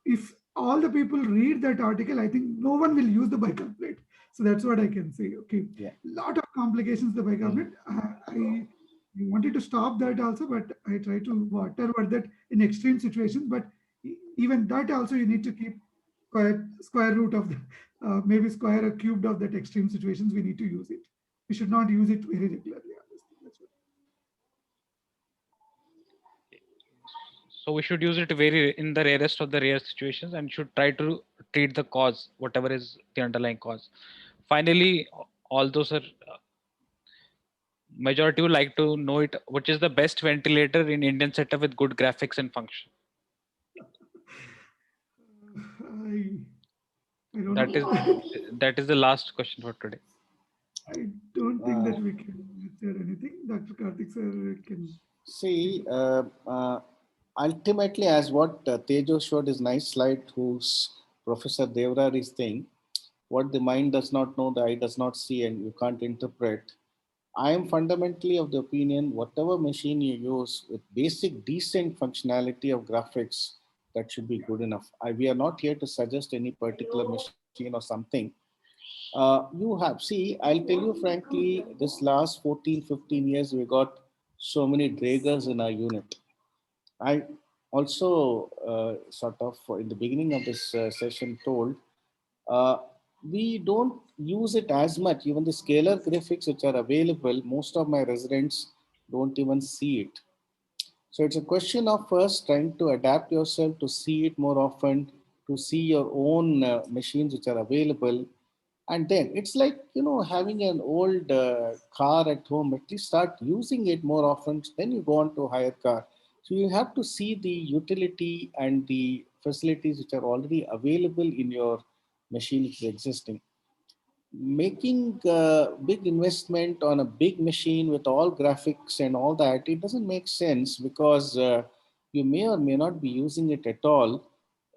if all the people read that article, I think no one will use the bicarbonate. So that's what I can say. Okay. Yeah. Lot of complications, the bicarbonate. I wanted to stop that also, but I try to water that in extreme situations. But even that also, you need to keep square root of the, maybe square or cubed of that extreme situations. We need to use it. We should not use it very regularly. That's what. So we should use it in the rarest of the rare situations and should try to treat the cause, whatever is the underlying cause. Finally, although sir, majority would like to know it, which is the best ventilator in Indian setup with good graphics and function? I don't know. That is the last question for today. I don't think that we can answer anything. Dr. Karthik sir can. See, ultimately, as what Tejo showed his nice slide, whose Professor Devrar is saying, what the mind does not know, the eye does not see, and you can't interpret. I am fundamentally of the opinion whatever machine you use with basic decent functionality of graphics, that should be good enough. We are not here to suggest any particular machine or something. You have, see, I'll tell you frankly, this last 14, 15 years, we got so many Draegers in our unit. I also sort of in the beginning of this session told uh, we don't use it as much. Even the scalar graphics which are available, most of my residents don't even see it. So it's a question of first trying to adapt yourself to see it more often, to see your own machines which are available. And then it's like, having an old car at home, at least start using it more often. Then you go on to a higher car. So you have to see the utility and the facilities which are already available in your machine which is existing. Making a big investment on a big machine with all graphics and all that, it doesn't make sense because you may or may not be using it at all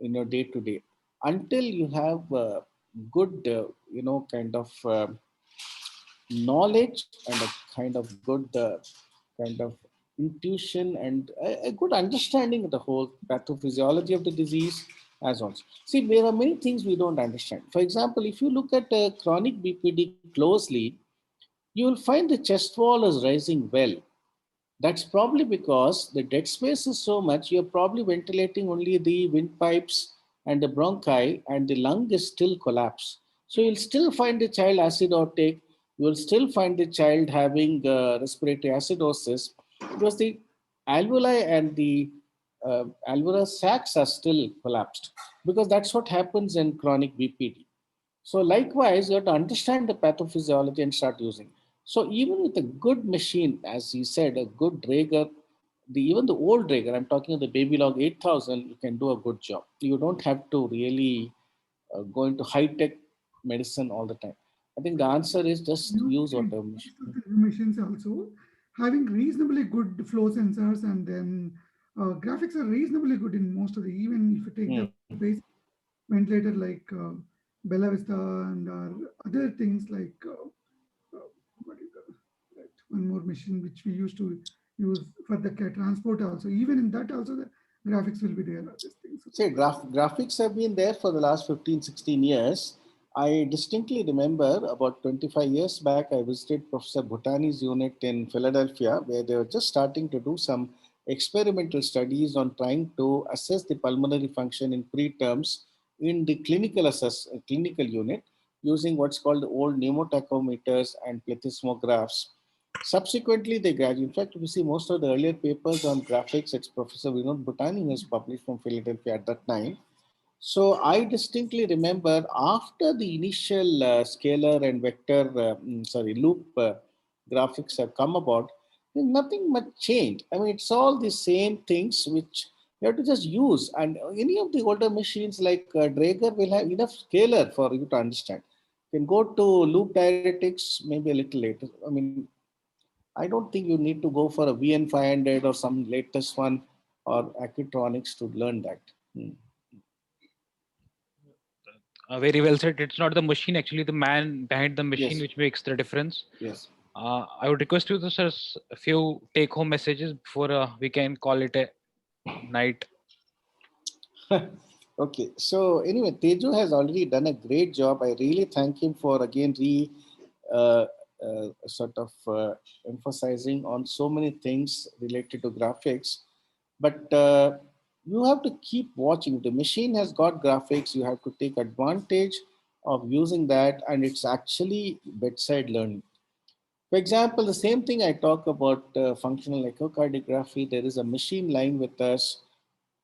in your day to day until you have good, kind of knowledge and a kind of good kind of intuition and a good understanding of the whole pathophysiology of the disease as well. See, there are many things we don't understand. For example, if you look at chronic BPD closely, you will find the chest wall is rising well. That's probably because the dead space is so much, you're probably ventilating only the windpipes and the bronchi, and the lung is still collapsed. So you'll still find the child acidotic, you'll still find the child having respiratory acidosis because the alveoli and the alveolar sacs are still collapsed, because that's what happens in chronic BPD. So likewise, you have to understand the pathophysiology and start using. So even with a good machine, as you said, a good Draeger, even the old Draeger, I'm talking of the Babylog 8000, you can do a good job. You don't have to really go into high-tech medicine all the time. I think the answer is just You use see, whatever most machine. of the new machines also having reasonably good flow sensors, and then graphics are reasonably good in most of the, even if you take the Hmm. basic ventilator like Bella Vista and other things like what is that one more machine which we used to use for the transport also. Even in that also the graphics will be there. These things. Say, graphics have been there for the last 15, 16 years. I distinctly remember about 25 years back, I visited Professor Bhutani's unit in Philadelphia, where they were just starting to do some experimental studies on trying to assess the pulmonary function in preterms in the clinical unit using what's called the old pneumotachometers and plethysmographs. Subsequently, they graduated. In fact, if you see most of the earlier papers on graphics, it's Professor Vinod Bhutani who has published from Philadelphia at that time. So I distinctly remember after the initial scalar and vector, loop graphics have come about, there's nothing much changed. I mean, it's all the same things which you have to just use. And any of the older machines like Draeger will have enough scalar for you to understand. You can go to loop diuretics maybe a little later. I mean, I don't think you need to go for a VN500 or some latest one or Accutronics to learn that. Hmm. Very well said. It's not the machine, actually, the man behind the machine, Yes, which makes the difference. yes. I would request you to sir, a few take-home messages before we can call it a night. Okay, so anyway, Teju has already done a great job. I really thank him for again uh, sort of emphasizing on so many things related to graphics. But you have to keep watching. The machine has got graphics. You have to take advantage of using that, and it's actually bedside learning. For example, the same thing I talk about functional echocardiography. There is a machine lying with us.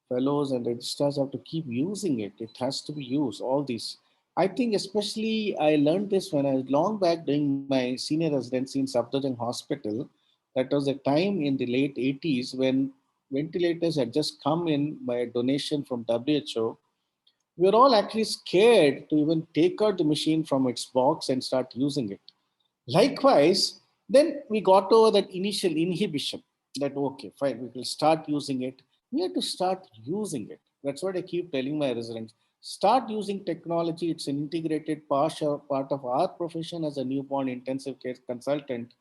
Fellows and registrars have to keep using it. It has to be used, all these. I think especially I learned this when I was long back doing my senior residency in Safdarjung Hospital. That was a time in the late 80s when ventilators had just come in by a donation from WHO. We were all actually scared to even take out the machine from its box and start using it. Likewise, then we got over that initial inhibition that, okay, fine, we will start using it. We have to start using it. That's what I keep telling my residents. Start using technology. It's an integrated part of our profession as a newborn intensive care consultant.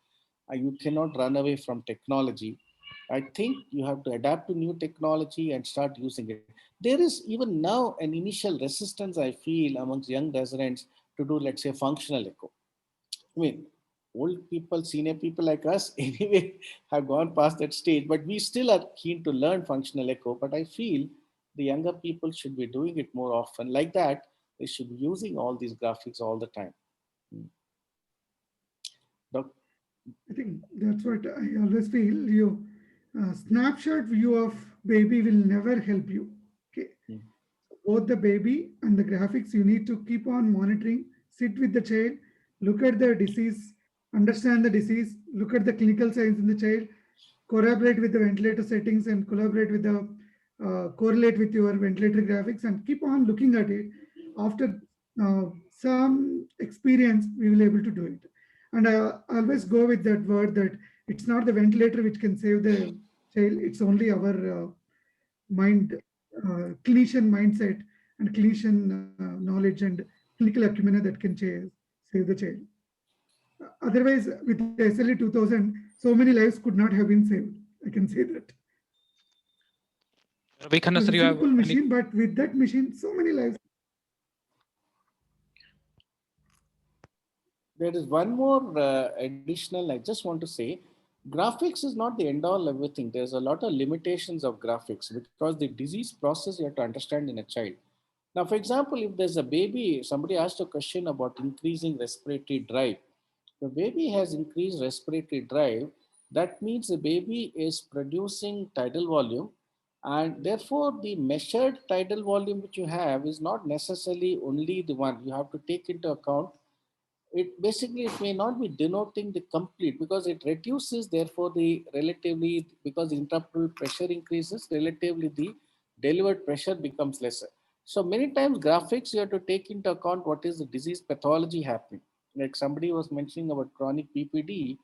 You cannot run away from technology. I think you have to adapt to new technology and start using it. There is even now an initial resistance I feel amongst young residents to do, let's say, functional echo. I mean, old people, senior people like us, anyway, have gone past that stage, but we still are keen to learn functional echo. But I feel the younger people should be doing it more often. Like that, they should be using all these graphics all the time. Hmm. Doc- I think that's what I always feel. You snapshot view of baby will never help you. Okay, hmm. both the baby and the graphics you need to keep on monitoring. Sit with the child, look at the disease, understand the disease, look at the clinical signs in the child, collaborate with the ventilator settings and collaborate with the correlate with your ventilator graphics and keep on looking at it. After some experience, we will able to do it. And I always go with that word that it's not the ventilator which can save the child, it's only our mind, clinician mindset and clinician knowledge and clinical acumen that can save the child. Otherwise, with SLE 2000, so many lives could not have been saved. I can say that. Ravi It Khanna, was sir, a you have simple any? machine, but with that machine, so many lives. There is one more additional I just want to say. Graphics is not the end all everything. There's a lot of limitations of graphics because the disease process you have to understand in a child. Now, for example, if there's a baby, somebody asked a question about increasing respiratory drive. The baby has increased respiratory drive. That means the baby is producing tidal volume, and therefore the measured tidal volume which you have is not necessarily only the one. You have to take into account it. Basically it may not be denoting the complete because it reduces, therefore the relatively, because the interruptible pressure increases, relatively the delivered pressure becomes lesser. So many times graphics you have to take into account what is the disease pathology happening. Like somebody was mentioning about chronic PPD,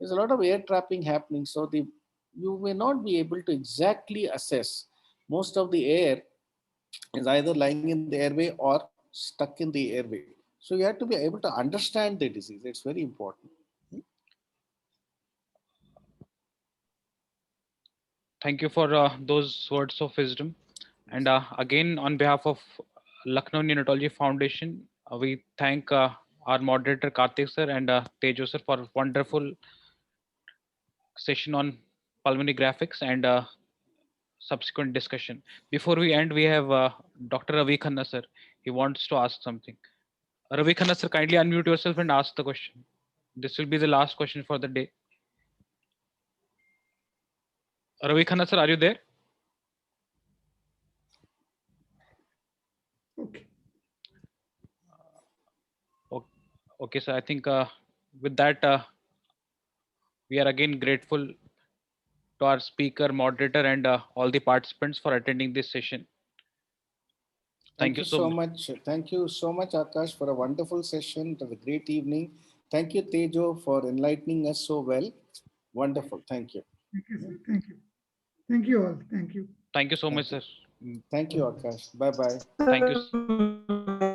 there's a lot of air trapping happening, so the you may not be able to exactly assess. Most of the air is either lying in the airway or stuck in the airway. So you have to be able to understand the disease. It's very important. Thank you for those words of wisdom. And again, on behalf of Lucknow Neonatology Foundation, we thank our moderator Karthik sir and Tejo sir for wonderful session on pulmonary graphics and subsequent discussion. Before we end, we have Dr. Ravi Khanna sir. He wants to ask something. Ravi Khanna sir, kindly unmute yourself and ask the question. This will be the last question for the day. Ravi Khanna sir, are you there? Okay. Okay, so I think with that, we are again grateful to our speaker, moderator, and all the participants for attending this session. Thank Thank you you so so much. much. Thank you so much, Akash, for a wonderful session. It was a great evening. Thank you, Tejo, for enlightening us so well. Wonderful. Thank you. Thank you, sir. Thank you. Thank you all. Thank you. Thank you so much, Thank you. sir. Thank you, Akash. Bye bye. Thank you.